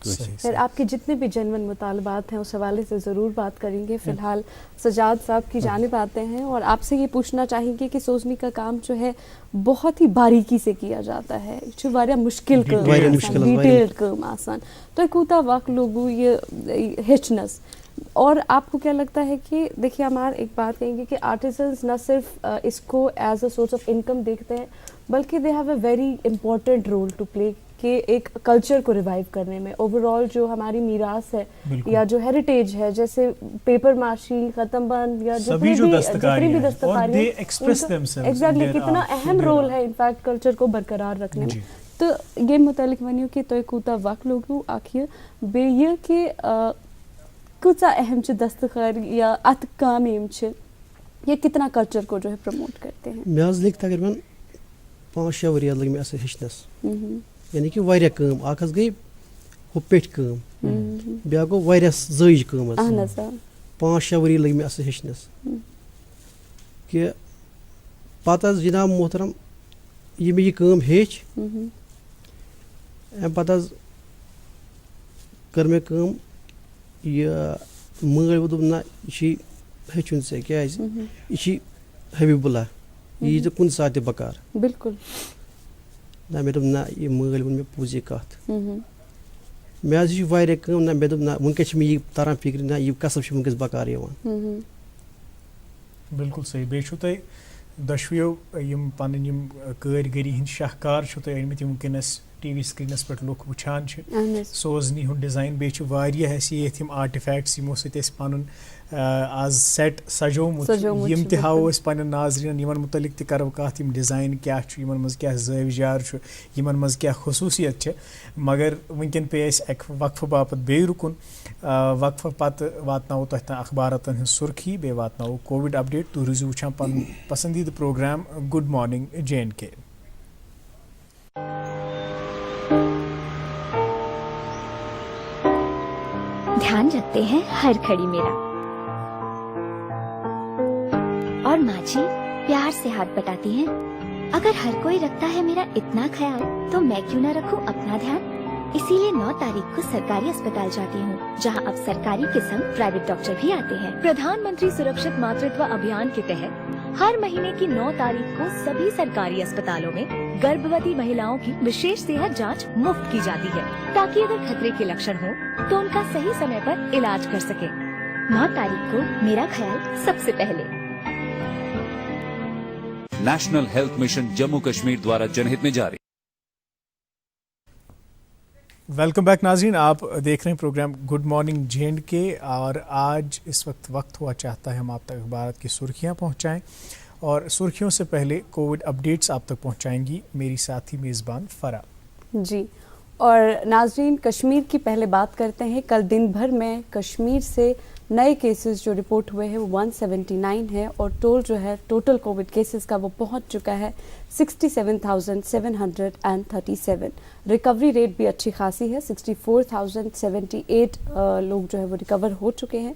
फिर आपके जितने भी जनवन मुतालबात हैं उस हवाले से ज़रूर बात करेंगे। फ़िलहाल सजाद साहब की जानिब आते हैं और आपसे ये पूछना चाहेंगे कि सोचने का काम जो है बहुत ही बारीकी से किया जाता है, जो वारिया मुश्किल डिटेल्ड काम आसान तो कूता वक्त लोगों ये हेचनस। और आपको क्या लगता है कि देखिए हमारे एक बात कहेंगे कि आर्टिसंस न सिर्फ इसको as a source of income देखते हैं बल्कि they have a very important role to play कि एक कल्चर को रिवाइव करने में। ओवरऑल जो हमारी मीरास है या जो हेरिटेज है, जैसे पेपर माशी, खत्म बंद या जितनी भी दस्तकारी एग्जैक्टली कितना अहम रोल है इनफैक्ट कल्चर को बरकरार रखने में। तो ये मुतालिक वनियो कि तो कूता वक्त लोग आखिर बे ये कि कुछ अहम दस्तकारी या अत काम ये कितना कल्चर को जो है प्रमोट करते हैं। मैं लिख तकरीबन 5-6 वरी लग मे हेचनस यानी कि वारिया काम अख गई हु पेट काम ब्या गो वारिया जज काम 5-6 वरी लग मे हेचनस कि पत जनाब मोहतरम ये मे काम हेच पत कर मे काम यह मल वो ना यह हेचुन से क्या यह हबीबुल्ला यह कुन सात बकार बिल्कुल ना मे ना यह मल वो मे पूजे कत मे वारिया काम ना मे ना वनकस मे तरह फिक्र ना यह कसब वनकस बकार बिल्कुल सही बे तुम दशवियों पन कारीगरी हंद शाहकार अनमत वनकस टीवी स्क्रीनस पे लुक वुचान सोजनी हूँ डिज़ाइन बे हैसियत आर्टिफैक्ट्स यमो पन आज सेट सजोमुत यम तवो पन नाजरीन यमन मुतलिक त करो कत यम डिज़ाइन क्या यमन मज क्या ज़ाविजार यमन मज क्या खसूसियत मगर वनकन पे वक्फ बापत बे रुकुन वक्फ पत वातनावो तह तक अखबारतन हज सुर्खी बे वातनावो कोविड अपडेट तुम रूजू वुचान पन पसंदीदा प्रोग्राम गुड मॉर्निंग J&K। ध्यान रखते हैं हर खड़ी मेरा, और माँ जी प्यार से हाथ बटाती हैं। अगर हर कोई रखता है मेरा इतना ख्याल तो मैं क्यों न रखूं अपना ध्यान। इसीलिए 9 तारीख को सरकारी अस्पताल जाती हूँ, जहाँ अब सरकारी के संग प्राइवेट डॉक्टर भी आते हैं। प्रधानमंत्री सुरक्षित मातृत्व अभियान के तहत हर महीने की 9 तारीख को सभी सरकारी अस्पतालों में गर्भवती महिलाओं की विशेष सेहत जांच मुफ्त की जाती है, ताकि अगर खतरे के लक्षण हो तो उनका सही समय पर इलाज कर सके। 9 तारीख को मेरा ख्याल सबसे पहले। National health mission Jammu Kashmir द्वारा जनहित में जारी। वेलकम बैक नाज़रीन, आप देख रहे हैं प्रोग्राम गुड मॉर्निंग जे.एंड.के और आज इस वक्त हुआ चाहता है हम आप तक अखबार की सुर्खियां पहुंचाएं और सुर्खियों से पहले कोविड अपडेट्स आप तक पहुंचाएंगी मेरी साथी मेज़बान फ़रा जी। और नाज़रीन, कश्मीर की पहले बात करते हैं। कल दिन भर में कश्मीर से नए केसेस जो रिपोर्ट हुए हैं वो 179 है और टोटल कोविड केसेस का वो पहुंच चुका है 67,737। रिकवरी रेट भी अच्छी खासी है, 64,078 लोग जो है वो रिकवर हो चुके हैं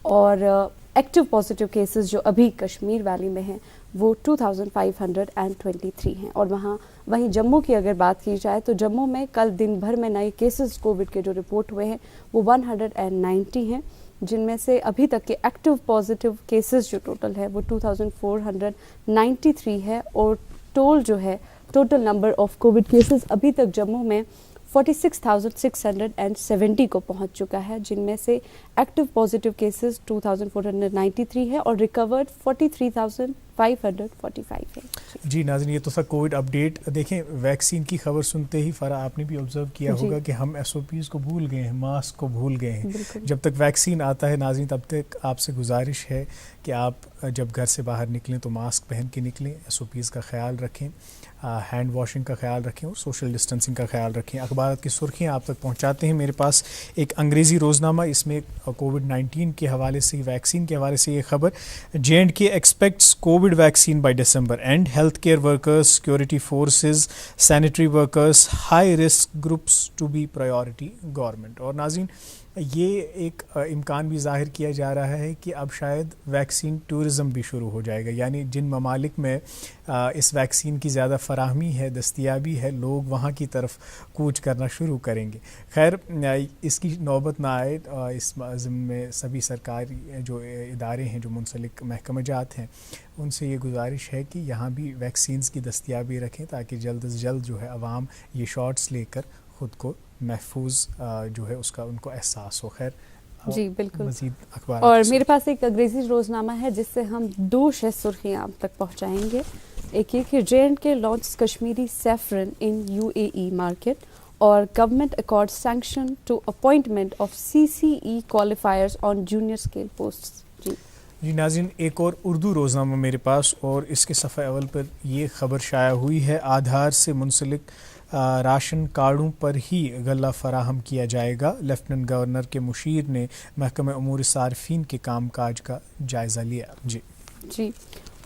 और एक्टिव पॉजिटिव केसेस जो अभी कश्मीर वैली में हैं वो 2,523 हैं। और वहीं जम्मू की अगर बात की जाए तो जम्मू में कल दिन भर में नए केसेस कोविड के जो रिपोर्ट हुए हैं वो 190 हैं, जिनमें से अभी तक के एक्टिव पॉजिटिव केसेस जो टोटल है वो 2,493 है और total number of Covid cases अभी तक जम्मू में 46,670 को पहुंच चुका है, जिनमें से एक्टिव पॉजिटिव केसेस 2,493 है और रिकवर्ड 43,545 है। जी नाज़रीन, ये तो था कोविड अपडेट। देखें, वैक्सीन की खबर सुनते ही फ़रा आपने भी ऑब्जर्व किया होगा कि हम SOPs को भूल गए हैं, मास्क को भूल गए हैं। जब तक वैक्सीन आता है नाज़रीन, तब तक आपसे गुजारिश है कि आप जब घर से बाहर निकलें तो मास्क पहन के निकलें, SOPs का ख्याल रखें, हैंड वॉशिंग का ख्याल रखें और सोशल डिस्टेंसिंग का ख्याल रखें। अखबार की सुर्खियाँ आप तक पहुँचाते हैं। मेरे पास एक अंग्रेज़ी रोज़नामा, इसमें कोविड-19 के हवाले से, वैक्सीन के हवाले से ये खबर, J&K expects covid vaccine by December end health care workers, security forces, sanitary workers, high risk groups to be priority government. और नाज़रीन, ये एक इम्कान भी जाहिर किया जा रहा है कि अब शायद वैक्सीन टूरिज़म भी शुरू हो जाएगा, यानी जिन ममालिक में इस वैक्सीन की ज़्यादा फराहमी है, दस्तयाबी है, लोग वहाँ की तरफ कूच करना शुरू करेंगे। खैर, इसकी नौबत ना आए, इस ज़िम्मे में सभी सरकारी जो इदारे हैं, जो मुंसलिक महकमाजात हैं, उनसे ये गुजारिश है कि यहाँ भी वैक्सीन्स की दस्तयाबी रखें ताकि जल्द से जल्द जो है आवाम ये शॉट्स लेकर ख़ुद को महफूज जो है उसका उनको एहसास हो। खैर जी बिल्कुल। मज़ीद अखबार और मेरे पास एक अंग्रेजी रोज़नामा है जिससे हम 2 सुर्खियाँ आप तक पहुँचाएंगे। एक ये कि J&K launch Kashmiri saffron in UAE market और government accord sanction to appointment of CCE qualifiers on junior scale posts. जी नाज़रीन, एक और उर्दू रोज़नामा मेरे पास और इसके सफ़े अव्वल पर ये ख़बर शाया हुई है, आधार से मुंसलिक राशन कार्डों पर ही गल्ला फराहम किया जाएगा। लेफ्टिनेंट गवर्नर के मुशीर ने महकमे उमूर सार्फिन के कामकाज का जायज़ा लिया। जी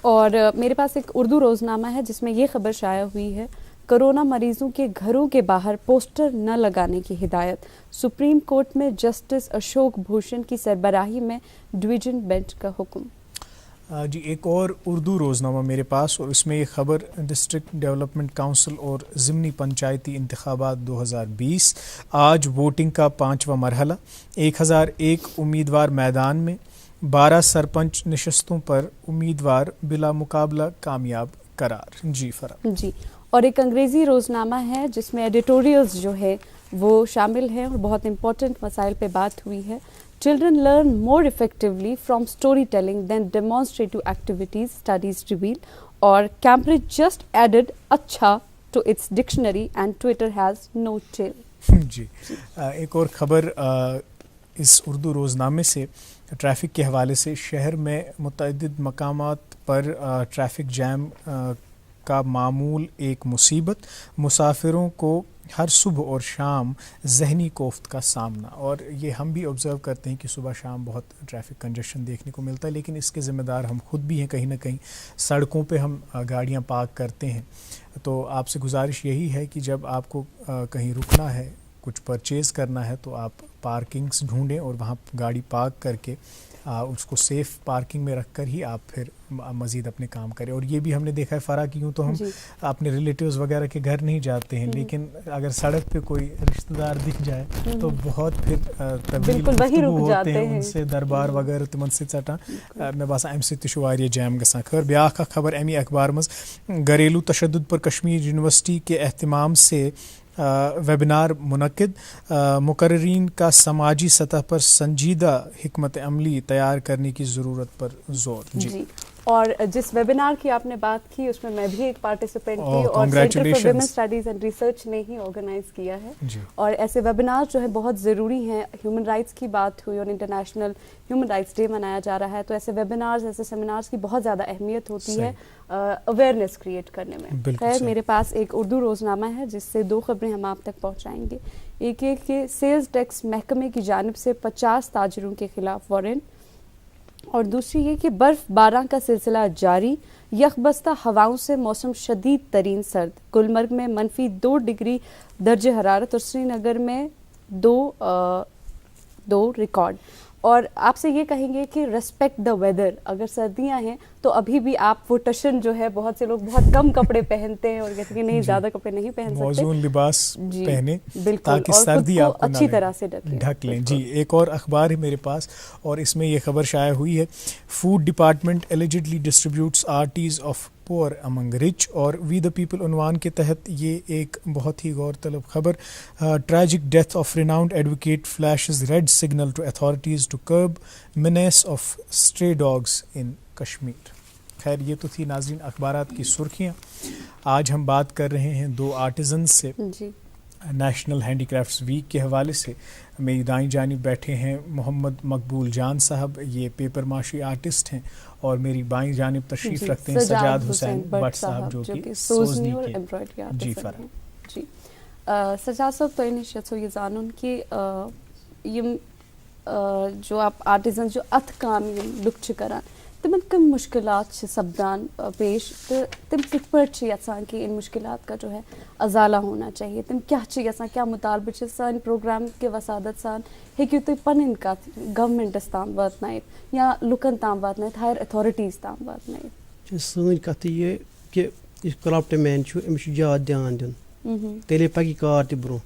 और मेरे पास एक उर्दू रोज़नामा है जिसमें ये खबर शाया हुई है, कोरोना मरीजों के घरों के बाहर पोस्टर न लगाने की हिदायत। सुप्रीम कोर्ट में जस्टिस अशोक भूषण की सरबराही में डिवीजन बेंच का हुक्म। जी एक और उर्दू रोज़नामा मेरे पास और इसमें ये ख़बर, डिस्ट्रिक्ट डेवलपमेंट काउंसिल और ज़िमनी पंचायती इंतखाबात 2020, आज वोटिंग का 5वां मरहला, 1001 उम्मीदवार मैदान में, 12 सरपंच नशस्तों पर उम्मीदवार बिला मुकाबला कामयाब करार। जी फ़रा। जी और एक अंग्रेज़ी रोज़नामा है जिसमें एडिटोरियल्स जो है वो शामिल हैं और बहुत इंपॉर्टेंट मसाइल पे बात हुई है। Children learn more effectively from storytelling than demonstrative activities, studies reveal. और Cambridge just added अच्छा to its dictionary and Twitter has no chill. जी एक और खबर इस उर्दू रोज़नामे से ट्रैफिक के हवाले से, शहर में मुतअद्दिद मकामात पर ट्रैफिक जैम का मामूल एक मुसीबत, मुसाफिरों को हर सुबह और शाम जहनी कोफ्त का सामना। और ये हम भी ऑब्ज़र्व करते हैं कि सुबह शाम बहुत ट्रैफिक कंजेशन देखने को मिलता है, लेकिन इसके ज़िम्मेदार हम खुद भी हैं। कहीं ना कहीं सड़कों पे हम गाड़ियां पार्क करते हैं, तो आपसे गुजारिश यही है कि जब आपको कहीं रुकना है, कुछ परचेज़ करना है, तो आप पार्किंग्स ढूंढें और वहाँ गाड़ी पार्क करके उसको सेफ़ पार्किंग में रख कर ही आप फिर मज़ीद अपने काम करें। और ये भी हमने देखा है फ़रा कि यूँ तो हम अपने रिलेटिव्स वगैरह के घर नहीं जाते हैं, लेकिन अगर सड़क पे कोई रिश्तेदार दिख जाए तो बहुत फिर तवील गुफ्तगू होते हैं उनसे, दरबार वगैरह तिमन से चटान। मे बासान अमि सति छु वारिया जैम गसान। खैर ब्याख खबर अमी अखबार मज घरेलू तशद्दुद पर कश्मीर यूनिवर्सिटी के एहतमाम से वेबिनार मुनक्किद, मुकर्रीन का समाजी सतह पर संजीदा हिकमत अमली तैयार करने की ज़रूरत पर जोर। जी। और जिस वेबिनार की आपने बात की उसमें मैं भी एक पार्टिसिपेंट थी और centre for women studies and research ने ही ऑर्गेनाइज किया है। और ऐसे वेबिनार जो है बहुत ज़रूरी हैं। ह्यूमन राइट्स की बात हुई और इंटरनेशनल ह्यूमन राइट्स डे मनाया जा रहा है, तो ऐसे वेबिनार्स, ऐसे सेमिनार्स की बहुत ज़्यादा अहमियत होती है अवेयरनेस क्रिएट करने में। खैर मेरे पास एक उर्दू रोज़नामा है जिससे 2 खबरें हम आप तक पहुँचाएंगे। एक के सेल्स टैक्स महकमे की जानिब से 50 ताजरों के खिलाफ वारंट, और दूसरी ये कि बर्फ़बारी का सिलसिला जारी, यखबस्ता हवाओं से मौसम शदीद तरीन सर्द। गुलमर्ग में -2 डिग्री दर्जे हरारत और श्रीनगर में 2 रिकॉर्ड। और आपसे ये कहेंगे कि रिस्पेक्ट द वेदर। अगर सर्दियां हैं तो अभी भी आप वो टशन जो है, बहुत से लोग बहुत कम कपड़े पहनते हैं और कहते हैं कि नहीं ज़्यादा कपड़े नहीं पहन सकते, मौजून लिबास पहने ताकि सर्दी आपको अच्छी तरह से ढक लें। जी। एक और अखबार है मेरे पास और इसमें ये खबर शाया हुई है, फूड डिपार्टमेंट एलिजिडली डिस्ट्रीब्यूट्स आरटीज ऑफ पुअर अमंग रिच। और वी द पीपल उन्वान के तहत ये एक बहुत ही गौरतलब खबर, tragic death of renowned advocate flashes red signal to authorities to curb menace of stray dogs in Kashmir. खैर ये तो थी नाज़रीन अखबारात की सुर्खियाँ। आज हम बात कर रहे हैं 2 आर्टिजन से। नेशनल हैंडीक्राफ्ट्स वीक के हवाले से मेरी दाईं जानिब बैठे हैं मोहम्मद मकबूल जान साहब, ये पेपर माशी आर्टिस्ट हैं, और मेरी बाईं जानिब तशरीफ़ रखते हैं सजाद हुसैन भट्ट साहब जो कि सोजनी के। जी फ़रा। जी सजाद साहब, तो इन शो ये जानून कि यम जो आप आर्टिजन जो अथ काम लुक करान तिमन कम मुश्किलात सपदान पेश, तो तिम कित पे यसान कि इन मुश्किलात का जो है अजाला होना चाहिए, तिम क्या यसान, क्या मुतालबे सान प्रोग्राम के वसादत सान हेकियो तुम पन कत गवर्नमेंटस ताम वात या लुकन ताम वात हायर अथॉरिटीज़ ताम वात। सन कत ये कि क्राफ्ट मैन अमिस ज्यादा ध्यान दिन तेले पकि कार त ब्रो।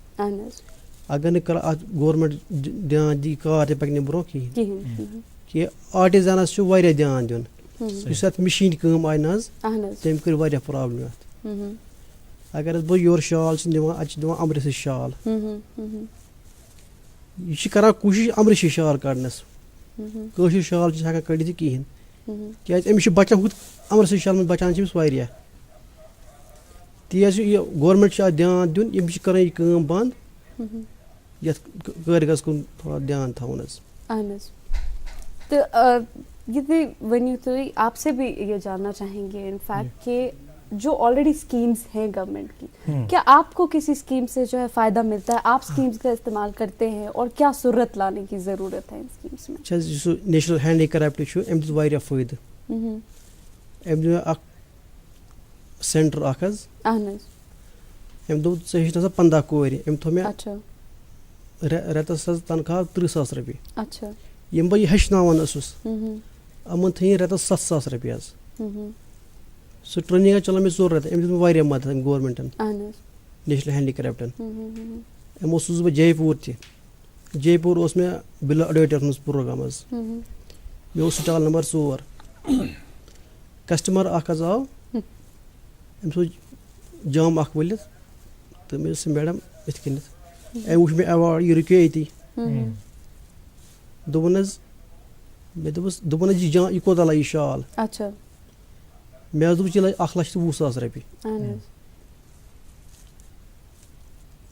अगर गवर्नमेंट ध्यान दी कार त पकने ब्रो कि आर्टिजनस वारिया ध्यान दिन, इस मशीन कम आय न तम कर वारिया प्रॉब्लम। अगर बह योर शाल दिवान अमृत शाल, यह कर कोशिश अमृत शाल कड़नस, कशर शाल हेकान कड़ित कहें क्या अमिस बचान हुत अमृत शाल में बचान वारिया तेज। गवर्नमेंट ध्यान दिन अमिस कर यह बंद, ये कारीगरस कुन थोड़ा ध्यान थवन। तो ये वनी तो आपसे भी ये जानना चाहेंगे इनफैक्ट कि जो ऑलरेडी स्कीम्स हैं गवर्नमेंट की, क्या आपको किसी स्कीम से जो है फ़ायदा मिलता है, आप स्कीम्स का इस्तेमाल करते हैं, और क्या सूरत लाने की ज़रूरत है इन स्कीम्स में? नेशनल हैंडीक्राफ्ट अमिस वारिया फ़ायदा, अमिस सेंटर अम दोप ऐ 15 कोर, अम थो मे रेतस तनख्वाह 30,000 रुपये। यम बह हेचनावान अमन थी रेतस 7,000 रुपये। सो ट्रेनिंग चलान मे 4 रेत, अम दित मे मदद गवर्नमेंटन नेशनल हैंडीक्राफ्टन। अमो सूस बह जयपुर त, जयपुर उस मे बिल ऑडिटर मज प्रोग्राम मे स्टॉल नंबर 4। कस्टमर आव अम सो जाम वलित तो मे मैडम इत कनित वो मे अवार्ड यह रुको ये दोपन यह जान यह कोता लगे शाल। मे दोप यह 1,20,000 रुपये।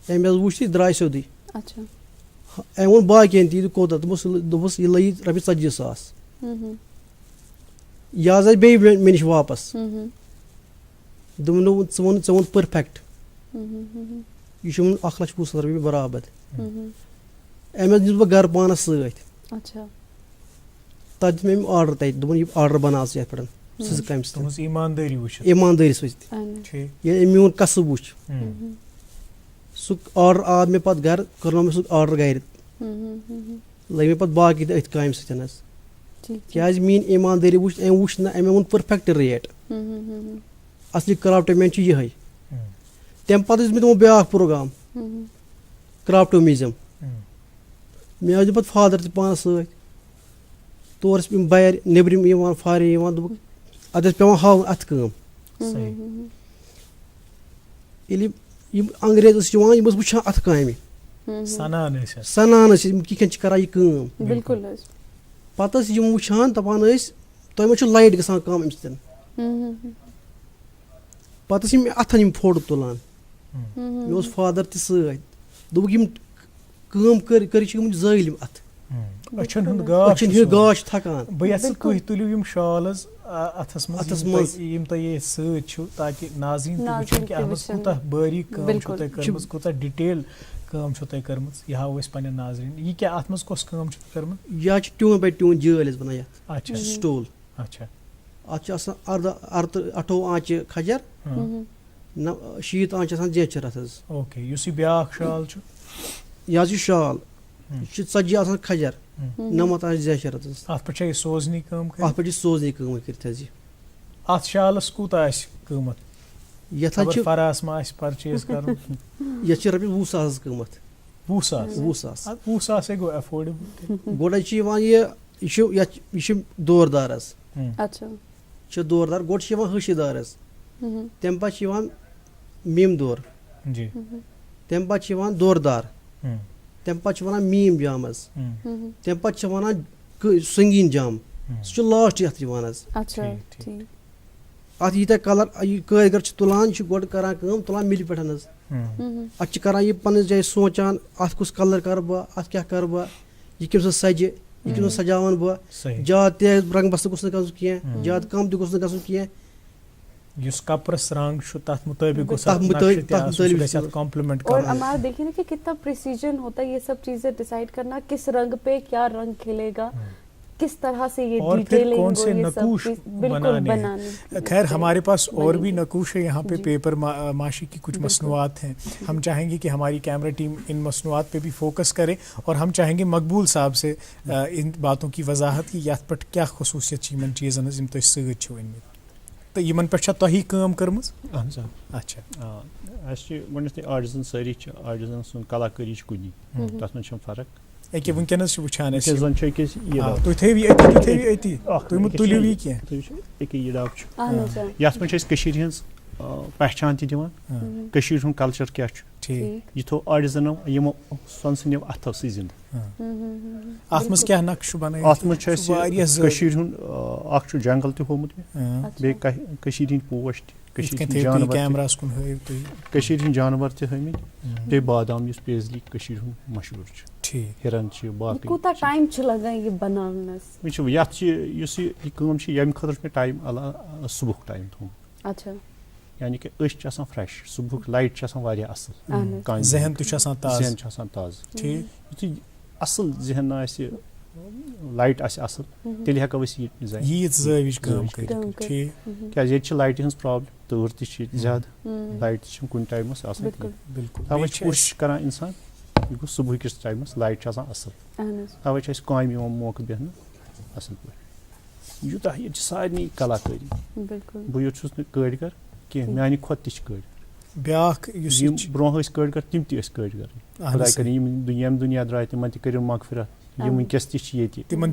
अमे वो द्राय सोदी अम वो बाकियन ती कोता दोपस यह लगी रपये 40,000 यह आ बे मे नश वापस। दोपन े वो परफेक्ट यह 1,20,000 रुपये बराबर। अमे दिस बह घर पानस तब मे आर्डर तक दोपन आर्डर बना ये पे सह ईमानदारी सह मोन कसब वो सह आर्डर आव मे पे घर कर मे सह आर्डर गर लग मे पे बाकी अथ काम सत کیازِ میٲنۍ ایٖماندٲری وٕچھ أمۍ وٕچھ نہٕ أمۍ ووٚن پٔرفیکٹ ریٹ اَصلی کرافٹ مین چھُ یِہے تَمہِ پَتہٕ ٲسۍ مےٚ تِمو بیٛاکھ پروگرام کرافٹو میوٗزیم مےٚ ٲسۍ پَتہٕ فادر تہِ پانَس سۭتۍ تور ٲسۍ یِم بَیَر نیٚبرِم یِوان فارین یِوان دوٚپُکھ اَتھ ٲسۍ پیٚوان ہاوُن اَتھٕ کٲم ییٚلہِ یِم انگریز ٲسۍ یِوان یِم ٲسۍ وٕچھان اَتھٕ کامہِ سَنان ٲسۍ یِم کِتھ کٔنۍ چھِ کران یہِ کٲم پَتہٕ ٲسۍ یِم وٕچھان دَپان ٲسۍ تۄہہِ ما چھُ لایٹ گژھان کَم اَمہِ سۭتۍ پَتہٕ ٲسۍ یِم اَتھن یِم فوٹو تُلان مےٚ اوس فادر تہِ سۭتۍ دوٚپُکھ یِم کٲم کٔرِتھ چھِ گٔمٕتۍ زٲیِل یِم اَتھٕ أچھن ہُنٛد گاش چھُ تھکان بہٕ یَژھٕ تُہۍ تُلِو یِم شال حظ اَتھس منٛز یِم تۄہہِ ییٚتہِ سۭتۍ چھِو تاکہِ ناظریٖن تہِ وٕچھن کہِ اَتھ منٛز کوٗتاہ باریٖک کٲم چھو تۄہہِ کٔرمٕژ کوٗتاہ ڈِٹیل کٲم چھو تۄہہِ کٔرمٕژ یہِ ہاوو أسۍ پنٕنٮ۪ن ناظریٖن یہِ کیاہ اَتھ منٛز کۄس کٲم چھو کٔرمٕژ یہِ حظ چھِ ٹیوٗن باے ٹیوٗن جٲلۍ ٲسۍ بَنان یَتھ اچھا سٹول اچھا اَتھ چھِ آسان 18 آنچہِ کھجر 60 آنچہِ آسان زیچھر اَتھ حظ اوکے یُس یہِ بیٛاکھ شال چھُ یہِ حظ چھُ شال یہِ چھُ 40 آسان کھجر 90 آنچہِ زیچھر حظ اَتھ پٮ۪ٹھ چھا یہِ سوزنی کٲم اَتھ پٮ۪ٹھ چھِ سوزنی کٲم کٔرِتھ حظ یہِ اَتھ شالَس کوٗتاہ آسہِ قۭمَتھ یَتھ حظ چھِ فراس ما آسہِ پرچیز کَرُن یَتھ چھِ رۄپیَس 20,000 قۭمَتھ 20,000 20,000 گوٚو ایفٲرڈیبٕل گۄڈٕ حظ چھِ یِوان یہِ چھُ دوردار حظ یہِ چھُ دوردار گۄڈٕ چھِ یِوان ہشی دار حظ تَمہِ پَتہٕ چھِ یِوان میٖم دور تَمہِ پَتہٕ چھِ یِوان دوردار تَمہِ پَتہٕ چھِ وَنان میٖم جام حظ تَمہِ پَتہٕ چھِ وَنان سنگیٖن جام سُہ چھُ لاسٹ یَتھ یِوان حظ اَتھ ییٖتیاہ کَلر یہِ کٲرۍ چھِ تُلان یہِ چھُ گۄڈٕ کران کٲم تُلان مِلہِ پٮ۪ٹھ حظ اَتھ چھِ کران یہِ پَنٕنہِ جایہِ سونٛچان اَتھ کُس کَلر کَرٕ بہٕ اَتھ کیاہ کَرٕ بہٕ یہِ کَمہِ سۭتۍ سَجہِ یہِ کَمہِ سۭتۍ سَجاوَن بہٕ زیادٕ تیز رنٛگ بستہٕ گوٚژھ نہٕ گژھُن کینٛہہ زیادٕ کَم تہِ گوٚژھ نہٕ گژھُن کینٛہہ یُس کپرس رنٛگ چھُ تَتھ مُطٲبِق और हमारा देखिए ना कि कितना प्रिसीजन होता है ये सब चीजें डिसाइड करना किस रंग पे क्या रंग खिलेगा किस तरह से ये डिटेलिंग कौन से नकूश बनाने। खैर हमारे पास और भी नकूश है यहाँ पे पेपर माशी की कुछ मसनूआत हैं हम चाहेंगे कि हमारी कैमरा टीम इन मसनूआत पे भी फोकस करे और हम चाहेंगे मकबूल साहब से इन बातों की वजाहत की यथ पे क्या खसूसियत यमन चीज़न यम तुम सत वन तो यमन पे तुही काम कर्मज अच्छा गए आर्टिजन सारी आर्टिजन सुन कलाकारी कुनी तथ मन फर्क अके वनकस वुचान तुलियो ये डाक ये मन पहचान तक कल्चर क्या यह थो आर्टिजनो यमो सोन अथो सी जिंद क्या नक्श अत जंगल तोमुत बे पोश जानवर तमित बे बादाम पेजली मशहूर हिरन यम खतर टाइम सुबह टाइम थोमुत यानी कि फ्रेश सुबह लाइट असल जहन ताज़ यु असल जहन लाइट असल तेल हेको क्या लाइट हज प्रॉब्लम तौर ज़्यादा लाइट कुछ टाइम तवे कोशिश कर इंसान यह गो सुबह किस टाइम लाइट असल तवे काम मौका बेहन असल पे यूता ये सारे कलाकारी बह योत कारीगर कह मानि खुद ब्रोह कारीगर तम तरीगर खुदा कर दुनिया द्राय तिम कर मगफिरत यम वनकस तिमन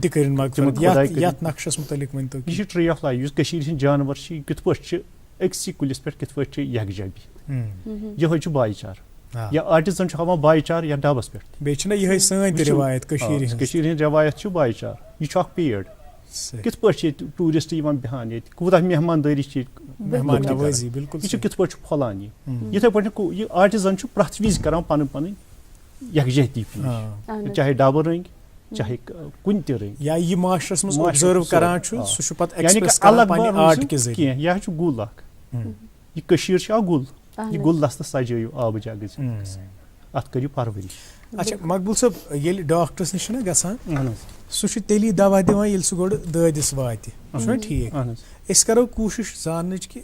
नक्शस मुतलिक यह ट्री ऑफ लाइफ जानवर कित पे अक्सी कुलिस पे कित पे यकजहबी ये भाईचार या आर्टिजन हावान भाईचार या डबस पे रवायत भाईचार यह पेड़ कित पे टूरिस्ट बेहान ये कूत मेहमानदारी यह कित पे फलान ये पे आर्टिजन प्रथ विज कर पन पन यकजहती चाहे डब रंग चाहे कुन रंग या यह माशरस में ऑब्जर्व करान यह गुल यह गुल यह गुल दस्त सजो आब जग अत करियो परवरिश। अच्छा मकबूल साहब ये डॉक्टरस नश गसान सह तेली दवा दिवान ये गोड़ ददिस वात ठीक अस करो कोशिश जानने कि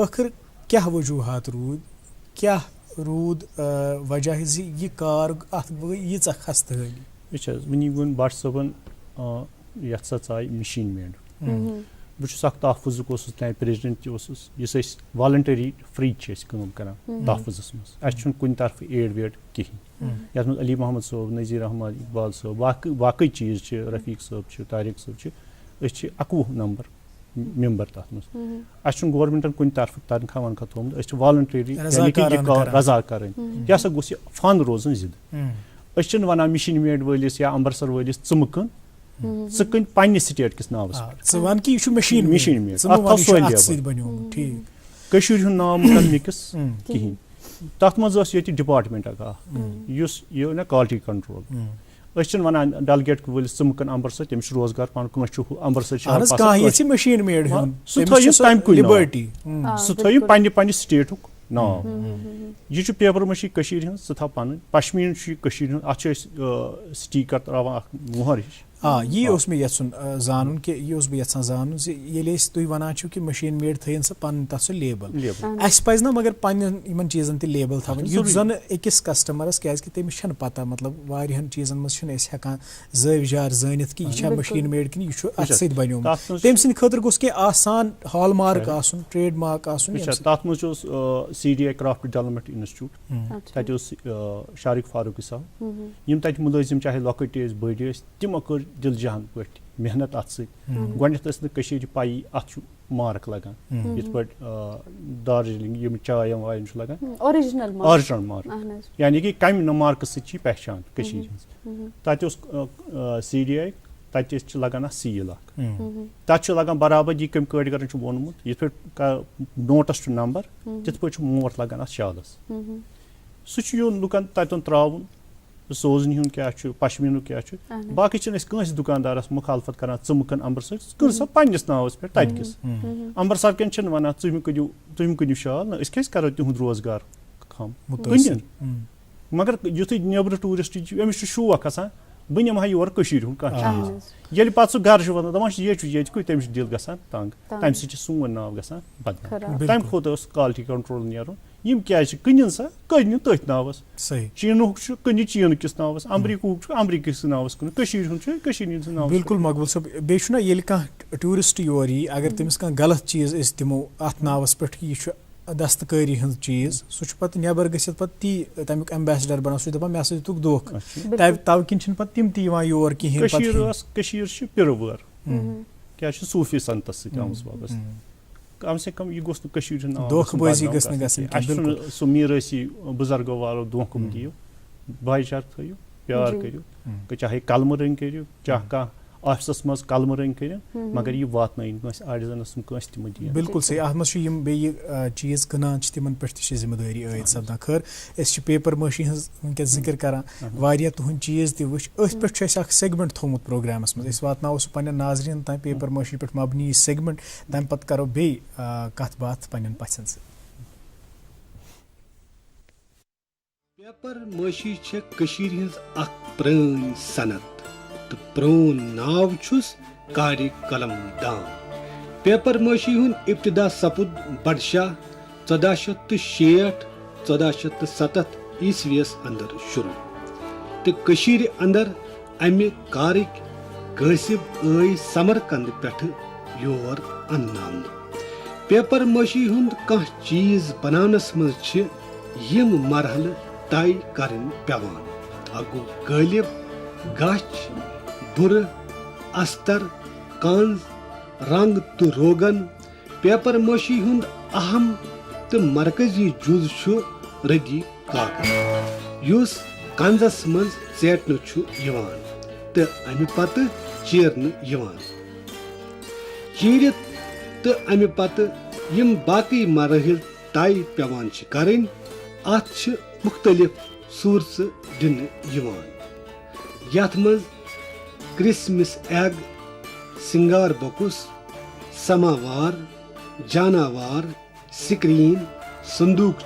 आखिर क्या वजूहत रूद क्या रूद वजह यह कार अत गई यीच खस्तगी वनी वो भट सबन यथ सा षाई मशीन मेड बहुत अख तहफुजुक प्रेजिडेंट तस वॉलंटरी फ्री कर तहफुजस मज कुन तरफ एड वेड कहें ये अली मोहम्मद सोब नज़ीर अहमद इकबाल सोब बाकी चीज़ रफ़ीक सोब तारिक सोब 21 नंबर मेंबर तथ मज गवर्नमेंटन कुन तरफ तनखा वनखा थोमुत वॉलंटरी रजा कर यह हसा गोस फंड रोजन जिद वनान मशीन मेड वलिस या अम्बरसर वलिस च कन च कन पन्ने स्टेट किस नावस मशीन मेड कशीर हुंद नाव मिकस कहीं तथ मज ये डिपार्टमेंट यह ना क्वालिटी कंट्रोल वनान डेलीगेट वलिस च कन अम्बरसर तमिस रोजगार पान अम्बरसर मशीन मेड सह थो पन्ने स्टेटुक नाव यह पेपर मशी कशीर हंस सह पन पश्मीन अत स्टीकर तरावान मोहर हिश यह मे यन जान कि यह बह यहां जान तुम वनान कि मशीन मेड थन सह पन तथ लेबल अस पज ना मगर पन्न चीजन त लेबल थवन युथ जन अकिस कस्टमरस क्या तमिस पता मतलब वारियान चीजन मज हेकान जार जानित कि यह मशीन मेड कि यह अत सत बन्योमुत तम सद खतर गोस कि आसान हॉलमार्क आसन ट्रेड मार्क आसन तथ मज CDI क्राफ्ट डेवलपमेंट इंस्टीट्यूट तत शारिक फारूक साहब यम तत मुलाजिम चाहे लॉकट बड़ी तमो कर दिल जहान पे मेहनत अत सत पाई अत मार्क लगान ये दार्जिलिंग यम चाय वायन लगान ओरिजिनल मार्क यानी कि कम मार्क सह पहचान तत CDI तत लगान सील तत लगान बराबर यह कम कारीगर वोनमुत ये नोटस नंबर तिथ पे मोट लगान शालस सह योन लुकन ततन त्रावन सोजन हूं क्या पश्मीन क्या बाकी कंस दुकानदारस मुखालफत कर च कन अम्बरसर कन सा पन्नस नावस पे तस अम्बरसर कन वन तुम कनियो शाल क्या करो तिहुद रोजगार कम कन मगर युथ नबर टूरिस्ट अमिस शौक आसान बह निमहा योर हूं कह पे सह घर वन दपान ये तमिस दिल गसान तंग तम सोन नाव गसान बदनाम तम खोत क्वालिटी कंट्रोल नेरुन यम क्या कन सा कन तथ नावस चीनुक कन चीन किस नावस अमरीकुक अमरीक नावस कन हूं नाव बिल्कुल मकबूल सब बेना ये टूरिस्ट योर यी अगर तमिस कह गलत चीज दिमो अत नावस पे यह दस्तकारी हंज चीज सह पे नबर गसित ती तमिक एम्बेसडर बना सह दपान मे सा दितुक दोख तव किन पे तम योर कहींर पिरवर क्या सूफी संतस सत कम से कम यह गोस दोखबाजी सह मीरासी बुजुर्गो वालो दोखम दियो भाईचार थो प्यार करो चाहे कलम रंग करो चाहे कह ऑफिस मज कलम रंग कर मगर यह वात आर्टिजनस तम दिन बिल्कुल सही अत मे चीज कनान तिमन पे जिम्मेदारी आयद सपदान खैर अस पेपर माशी वनस जिक्र करान तुहद चीज तच पे सेगमेंट थोमुत प्रोग्रामस मज वातनाव सह पन्न नाजरीन तान पेपर माशी पे मबनी सेगमेंट तम पत करो बे कथ बात पन्न पसन सह पेपर माशी हज प्रण सनत तो प्रोन नाव छुस कारी कलम दाम पेपर माशी हुंद इब्तिदा सपुद बडशाह 1460-1470 ईस्वीस अंदर शुरू तो कशीर अंदर अमि कारक गसिब आई समरकंद पे योर अन्नाम पेपर माशी हुंद कह चीज बनानस मज यम मरहल तय करन पेवान अगो गालिब गच बुर अस्तर कांज रंग तो रोगन पेपर माशी हुंद अहम तो मरकजी जुज रदी कागज युस कंजस मज चेटन तो अमि पत चीरन चीरित तो अमि पत यम बाकी मरहल तय पेवान करन अत मुख्तलिफ सूरत दिन यथ मज क्रिसमस एग सिंगार बकुस समावार जानवर स्क्रीन संदूक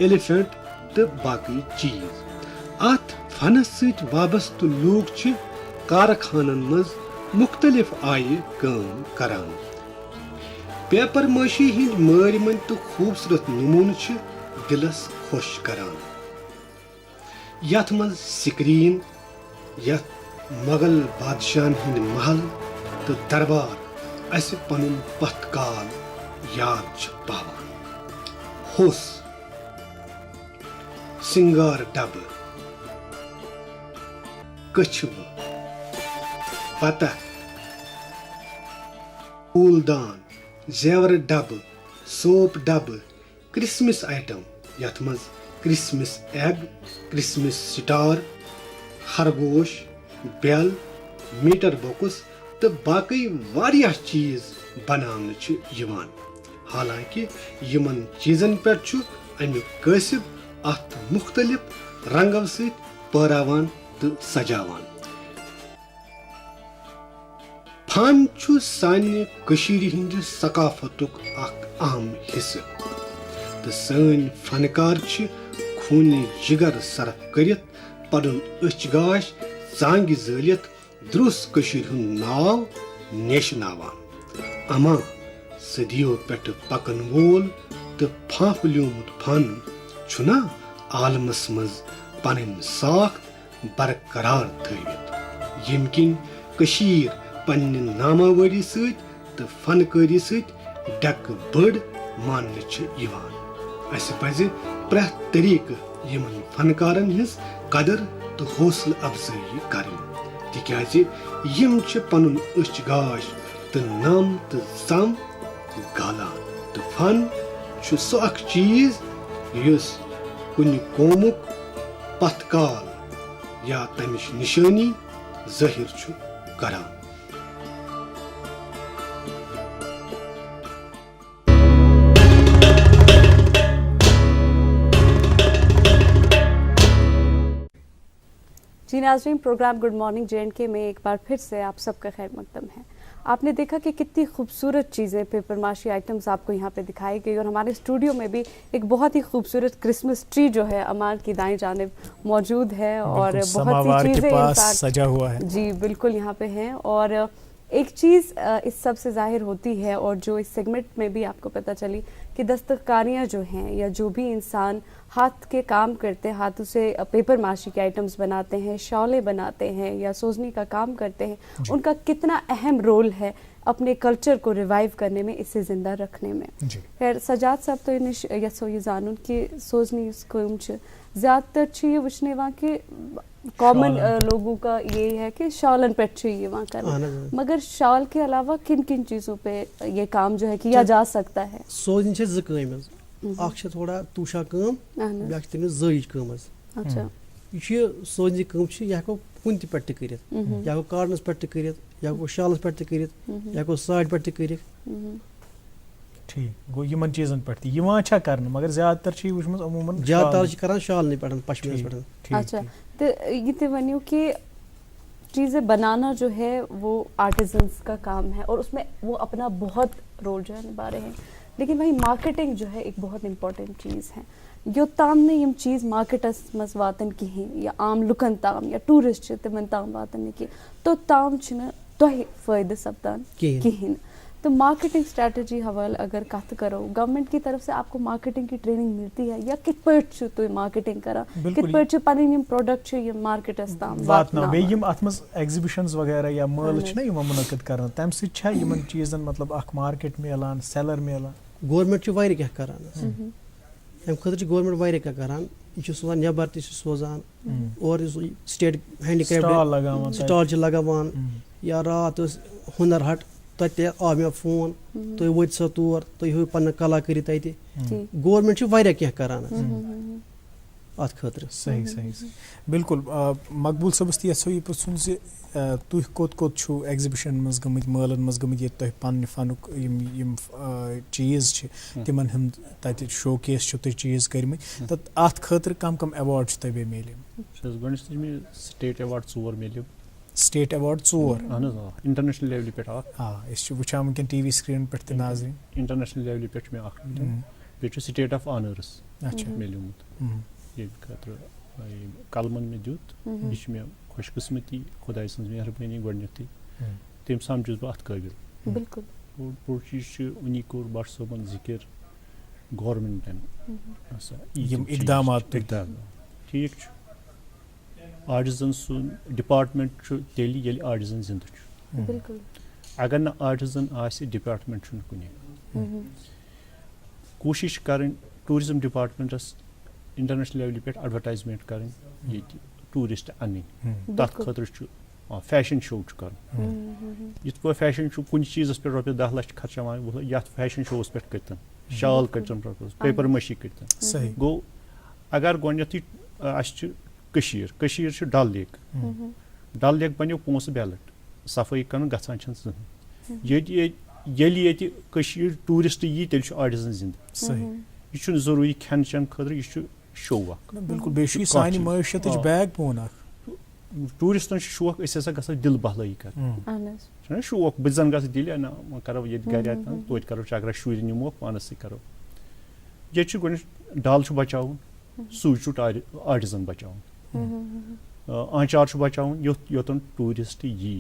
एलिफेंट तो बाकी चीज अत फनस सत वाबस्त लोग कारखानन मज मुख्तलिफ आय काम करान पेपर माशी हिंद मारिमन तो खूबसूरत नमून दिलस खुश करान यथ मज स्क्रीन यथ मुगल बादशाहन हिंद महल तो दरबार अस पनुन पथ काल याद छ पावान। होस सिंगार डब कछव पतह फूलदान जेवर डब सोप डब क्रिसमस आइटम यथ मज क्रिसमस एग क्रिसमस स्टार खरगोश बेल मीटर बॉक्स तो बाकी वारिया चीज बनाने छ यिवान। हालांकि यमन चीजन पे छु अमिक कासिब अत मुख्तलिफ रंगों से पहरावान तो सजावान। फन छु सान्य कशीर हिंद सकाफतुक अख अहम हिस्सा तो सन फनकार छु खूनी जिगर सरफ करित पदुन अचगाश चांग जलित द्रुस कशीर हुन नाव नेशनावान। अमा सदियों पेट पकन वोल तो फाफल्योमुत फन छुना आलमस मज पन साख्त बरकरार थवित यमकिन कशीर पन्ने नामावरी सत तो फनकारी सत डक बड़ मानने छ यिवान। अस पज प्रथ तरीक यमन फनकारन हिंस कदर तो हौसल अफजाई करन तिक्याज यम छ पनुन अच गाश तो नाम तो जम गालान तो फन छ सो अख चीज युस कुन कौमुक पथकाल या तमिश निशानी जाहिर छ करान। जी नाज़रीन, प्रोग्राम गुड मॉर्निंग JNK में एक बार फिर से आप सबका खैर मकदम है। आपने देखा कि कितनी खूबसूरत चीज़ें पेपर माशी आइटम्स आपको यहाँ पे दिखाई गई और हमारे स्टूडियो में भी एक बहुत ही खूबसूरत क्रिसमस ट्री जो है अमान की दाएं जानिब मौजूद है और बहुत सी चीज़ें सजा हुआ है। जी बिल्कुल यहाँ पे हैं और एक चीज़ इस सब से जाहिर होती है और जो इस सेगमेंट में भी आपको पता चली कि दस्तकारियाँ जो हैं या जो भी इंसान हाथ के काम करते हैं, हाथों से पेपर माशी के आइटम्स बनाते हैं, शॉलें बनाते हैं या सोजनी का काम करते हैं, उनका कितना अहम रोल है अपने कल्चर को रिवाइव करने में, इसे ज़िंदा रखने में। खैर सजाद साहब तो यसो ये जानून कि सोजनी स्कूम ज़्यादातर ये वुचने वहाँ के कॉमन लोगों का ये है कि शॉलन पे ये वहाँ करना, मगर शॉल के अलावा किन किन चीज़ों पे ये काम जो है किया जा सकता है? सोजनी छ ज काम अख थोड़ा तूशा काम ब्या जज काम। अच्छा यह सोजनी काम यह हेको कुन पे करित, यह हेको कार्डनस पे करित, यह हेको शालस पे करित, यह हेको साड़ पे करित। ठीक गो यमन चीजन पे यहां छा करन, मगर ज्यादातर छी वुचमस अमूमन ज्यादातर छी करन शाल नहीं पड़न पश्मीना पड़न। अच्छा तो ये तो वनियो कि चीज़ें बनाना जो है वो आर्टिजन्स का काम है और उसमें वो अपना बहुत रोल जो है निभा रहे हैं, लेकिन वही मार्केटिंग जो है एक बहुत इंपॉर्टेंट चीज़ है। योतान ने यम चीज़ मार्केटस मज वातन कहें या आम लुकन ताम या टूरिस्ट तिमन ताम वातन कि तो ताम छन तोह फायदा सपदान कहें। तो मार्केटिंग स्ट्रेटजी हवाल अगर कत करो, गवर्नमेंट की तरफ से आपको मार्केटिंग की ट्रेनिंग मिलती है या कित पे तुम मार्केटिंग करा, कित पे पन प्रोडक्ट मार्केटस ताम वातना बे यम अत मज एग्जिबिशंस वगैरह या मॉल छ ना मुनक़िद करन तम से छ यमन चीजन मतलब अख मार्केट मिलान सेलर मिलान। गवर्नमेंट वारी क्या करान अम खतर गवर्नमेंट वारी क्या करान, यह सोजान नबर त सोजान और स्टेट हैंडीक्राफ्ट स्टॉल लगावान या रात हुनर हट तत आ मे फोन तुम वो सा तौर तुम हो पन कला कर गवर्नमेंट वारिया क्या करान अत खतर। सही सही बिल्कुल मकबूल सबस यो यह पुछन से तुह कोत कोत छु एग्जिबिशन मज गमत मॉलन मज गमत ये तुह पन फनुक यम चीज तिमन हम तत शोकेस छु तुह चीज करम तो अत खतर कम कम अवार्ड छु तबे मिले? स्टेट अवार्ड 4 मिले। स्टेट अवार्ड 4 इंटरनेशनल लेवल पे हाँ वुचा वनकन टीवी स्क्रीन पे नाज़रीन इंटरनेशनल लेवल पे मे स्टेट ऑफ ऑनर्स मिलमुत ये कलमन में दुत यह मे खुशकिस्मती खुदाई सज मेहरबानी गोडनेथी तम समझुस बह अत काबिल। बिल्कुल बोड़ चीज उन्हीं कोर बट सोबन जिक्र गवर्नमेंटन इकदाम ठीक। आर्टिजन सुन डिपार्टमेंट तेली येली आर्टिजन जिंदा बिल्कुल अगर न आर्टिजन आसे डिपार्टमेंट कुने कोशिश करें टूरिज्म डिपार्टमेंटस इंटरनेशनल लेवल पे एडवर्टाइजमेंट करें ये टूरिस्ट अन तथ खतर फैशन शो कर इत पे फैशन शो कुछ चीज़ पे रुपये 10 लाख खर्चान ये फैशन शोस पे कतन शाल कतन पेपर मशी कतन गो अगर गोथी डल लेक बनो पोस बैलट सफाई कर ये टूरिस्ट यी तेल आर्टिजन जिंद यह जरूरी खेन चेन खतर यह शो बिल्कुल बेशि सानी मईशत बैक बोन टूरिस्टन शौक ऐसा ग दिल बहलाई कर शौक बह जन ग दिल ना करो ये गर तो करो चक्रा शुर नमो पानस करो ये डल बचान सूच आर्टिजन बचान आंचार बचान योतन टूरिस्ट यी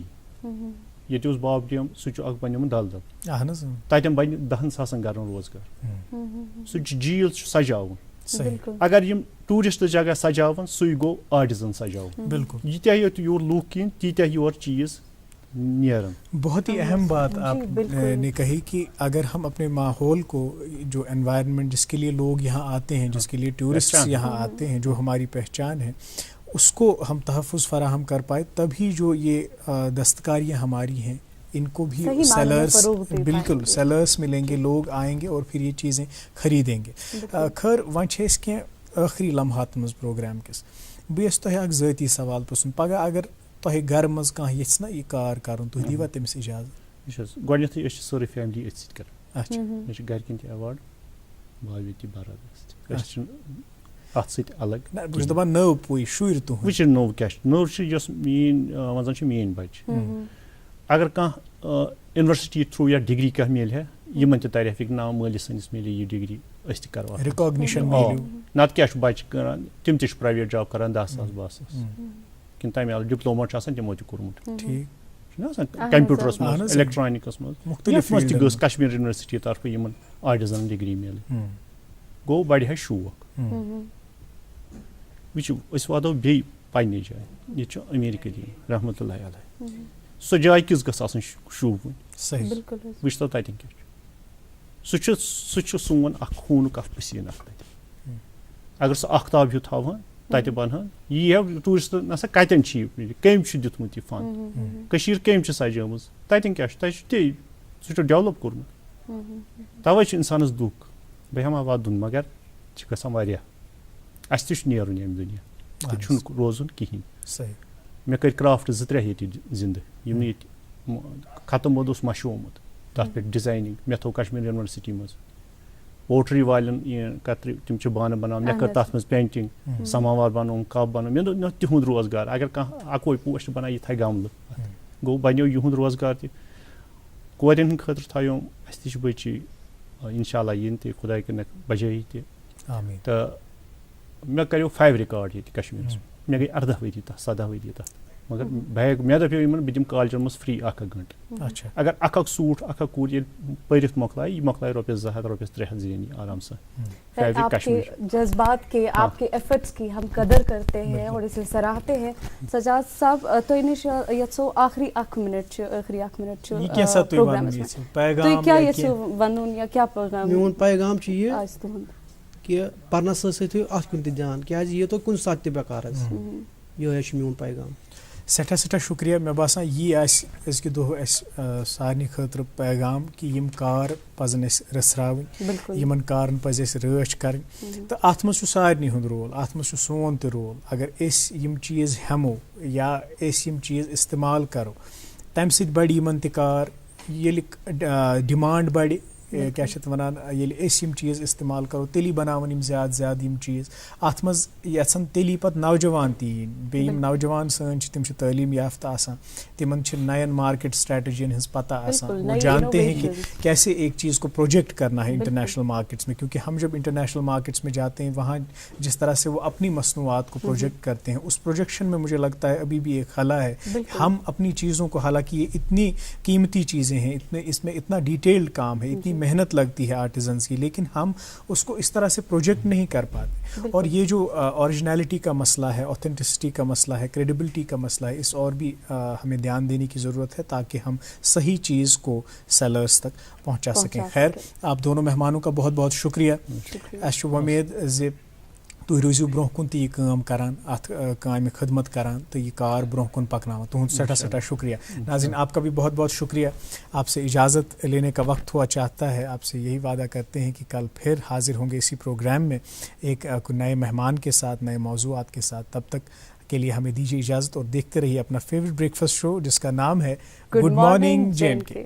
ये बाब डैम सह बन दल तन बन 10,000 गर रोजगार सह झील सजावन अगर यम टूरिस्ट जगह सजावन सु गो आर्टिजन सजावन बिल्कुल यीत्या योर लूक किन तीत्या योर चीज नियरन। बहुत ही अहम बात आपने कही कि अगर हम अपने माहौल को जो एनवायरनमेंट जिसके लिए लोग यहाँ आते हैं जिसके लिए टूरिस्ट यहाँ आते हैं जो हमारी पहचान है उसको हम तहफ़्फ़ुज़ फराहम कर पाए तभी जो ये दस्तकारियाँ हमारी हैं इनको भी सेलर्स बिल्कुल सेलर्स मिलेंगे लोग आएंगे और फिर ये चीज़ें खरीदेंगे। खैर वन क्या आखिरी लम्हात मज प्रोग्राम किस बस तुम ज़ाती सवाल पृन पगह अगर तुम गर मज कह ना यह कार कर तुम दीवा तमिस इजाजत गोथी सोरी फैमिली कर गरकन अवार्ड भावी बराबर अत अलग बस दपान नव पुई शुर तुम वह नव क्या नव वन मेन बच्चे अगर कह यूनिवर्सिटी थ्रू या डिग्री कह मिल है यमन तरह नाव मालिस सनिस मिले ये डिग्री अस तरो रिकॉग्निशन नत क्या बच्चे कर तम प्राइवेट जॉब कर 10,000 12,000 कि तमें डिप्लोमा तमो कोर्मुट कंप्यूटरस मज इलेक्ट्रॉनिकस मज कश्मीर यूनिवर्सिटी तरफ इन आर्टिजन डिग्री मिल गो बढ़ शौक वह वातो बे पन्ने जाए ये अमेरिका दिन रहमतुल्लाह अलैह सो जाय किस गस शूबन वो तन क्या सह सोन खून पसीन अगर सह अख्ताब हिू थवान तत बन यह टूरिस्ट नसा कतन कम दुतमुत यह फन कम सजाम तन क्या सह डेवलप कोर्मुत तवे इंसानस दुख बह हमा वदन मगर गसान अस नेरुन यम दुनिया रोजुन कहें मे कर क्राफ्ट 2-3 ये जिंद यम खत्म बहुत मशोमुत तथ पे डिजाइनिंग मे थो कश्मीर यूनिवर्सिटी मज पोट्री वालन कतर तम बान बना मे कर तथ मज पेंटिंग समावार बनो कप बनो मे दो तिहुंद रोजगार अगर कह अकोई पोस्ट बना यह थे गमल गो बनो युंद रोजगार तोरन हंद खतर थो अस बची इंशाल्लाह इन ते खुदा कर बजाई तो मे करो 5 रिकॉर्ड ये कश्मीर मे गई 18 वरी 17 वरी तथ मगर बैग मे दपो बह दिम कॉलेजन मज फ्री 1 घंटे अच्छा अगर अख सूट अख कूर ये पढ़ मकलाय यह मकलाय रुपये 200 रुपये 300 जीनी आराम से आपके जज्बात के आपके एफर्ट्स की हम कदर करते हैं और इसे सराहते हैं। सजाद साहब तो निश यत्सो आखिरी 1 मिनट प्रोग्राम तो क्या ये वनुन या क्या पैगाम मेन पैगाम आज कि पढ़ना सत अत कुन ध्यान क्या ये तो कुन सात बेकार यह मेन पैगाम सठा शुक्रिया मे बासान यह अजक दो सारे खतर पैगाम कि यम कार पजन रसरावन यमन कारन पज रच कर तो अत मज सारे हुंद रोल अत मज सोन तो रोल अगर यम चीज़ हेमो या यम चीज़ इस्तेमाल करो तम सत बढ़ यमन त कार ये डिमांड बढ़ क्या वनान ये चीज़ इस्तेमाल करो तेली बनावन यम ज़्यादा ज़्यादा यम चीज़ अत मज यन तेली पत नौजवान तीन बे नौजवान सन तम तालीम याफ्ता आसान तिमन नयन मार्केट स्ट्रेटजियन हज पता आसान वो जानते हैं कि कैसे एक चीज़ को प्रोजेक्ट करना है इंटरनेशनल मार्केट्स में क्योंकि हम जब इंटरनेशनल मार्केट्स में जाते हैं वहाँ जिस तरह से वो अपनी मसनूआत को प्रोजेक्ट करते हैं उस प्रोजेक्शन में मुझे लगता है अभी भी एक खला है। हम अपनी चीज़ों को हालांकि ये इतनी कीमती चीज़ें हैं इसमें इतना डिटेल्ड काम है इतनी मेहनत लगती है आर्टिजन्स की, लेकिन हम उसको इस तरह से प्रोजेक्ट नहीं कर पाते। और ये जो ओरिजिनलिटी का मसला है, ऑथेंटिसिटी का मसला है, क्रेडिबिलिटी का मसला है, इस और भी हमें ध्यान देने की ज़रूरत है ताकि हम सही चीज़ को सेलर्स तक पहुंचा सकें। खैर, आप दोनों मेहमानों का बहुत बहुत शुक्रिया। अस उम्मीद ज़ तुम रोज़ियो ब्रोह कुन तो यह काम करान, अत काम खदमत करान, तो ये कार ब्रोह कुन पकनावान। तुहद सठा शुक्रिया। नाज़रीन, आपका भी बहुत बहुत शुक्रिया। आपसे इजाज़त लेने का वक्त हुआ चाहता है। आपसे यही वादा करते हैं कि कल फिर हाजिर होंगे इसी प्रोग्राम में एक नए मेहमान के साथ, नए मौज़ूआत के साथ। तब तक के लिए हमें दीजिए इजाज़त और देखते रहिए अपना फेवरेट ब्रेकफास्ट शो जिसका नाम है गुड मॉर्निंग जे एंड के।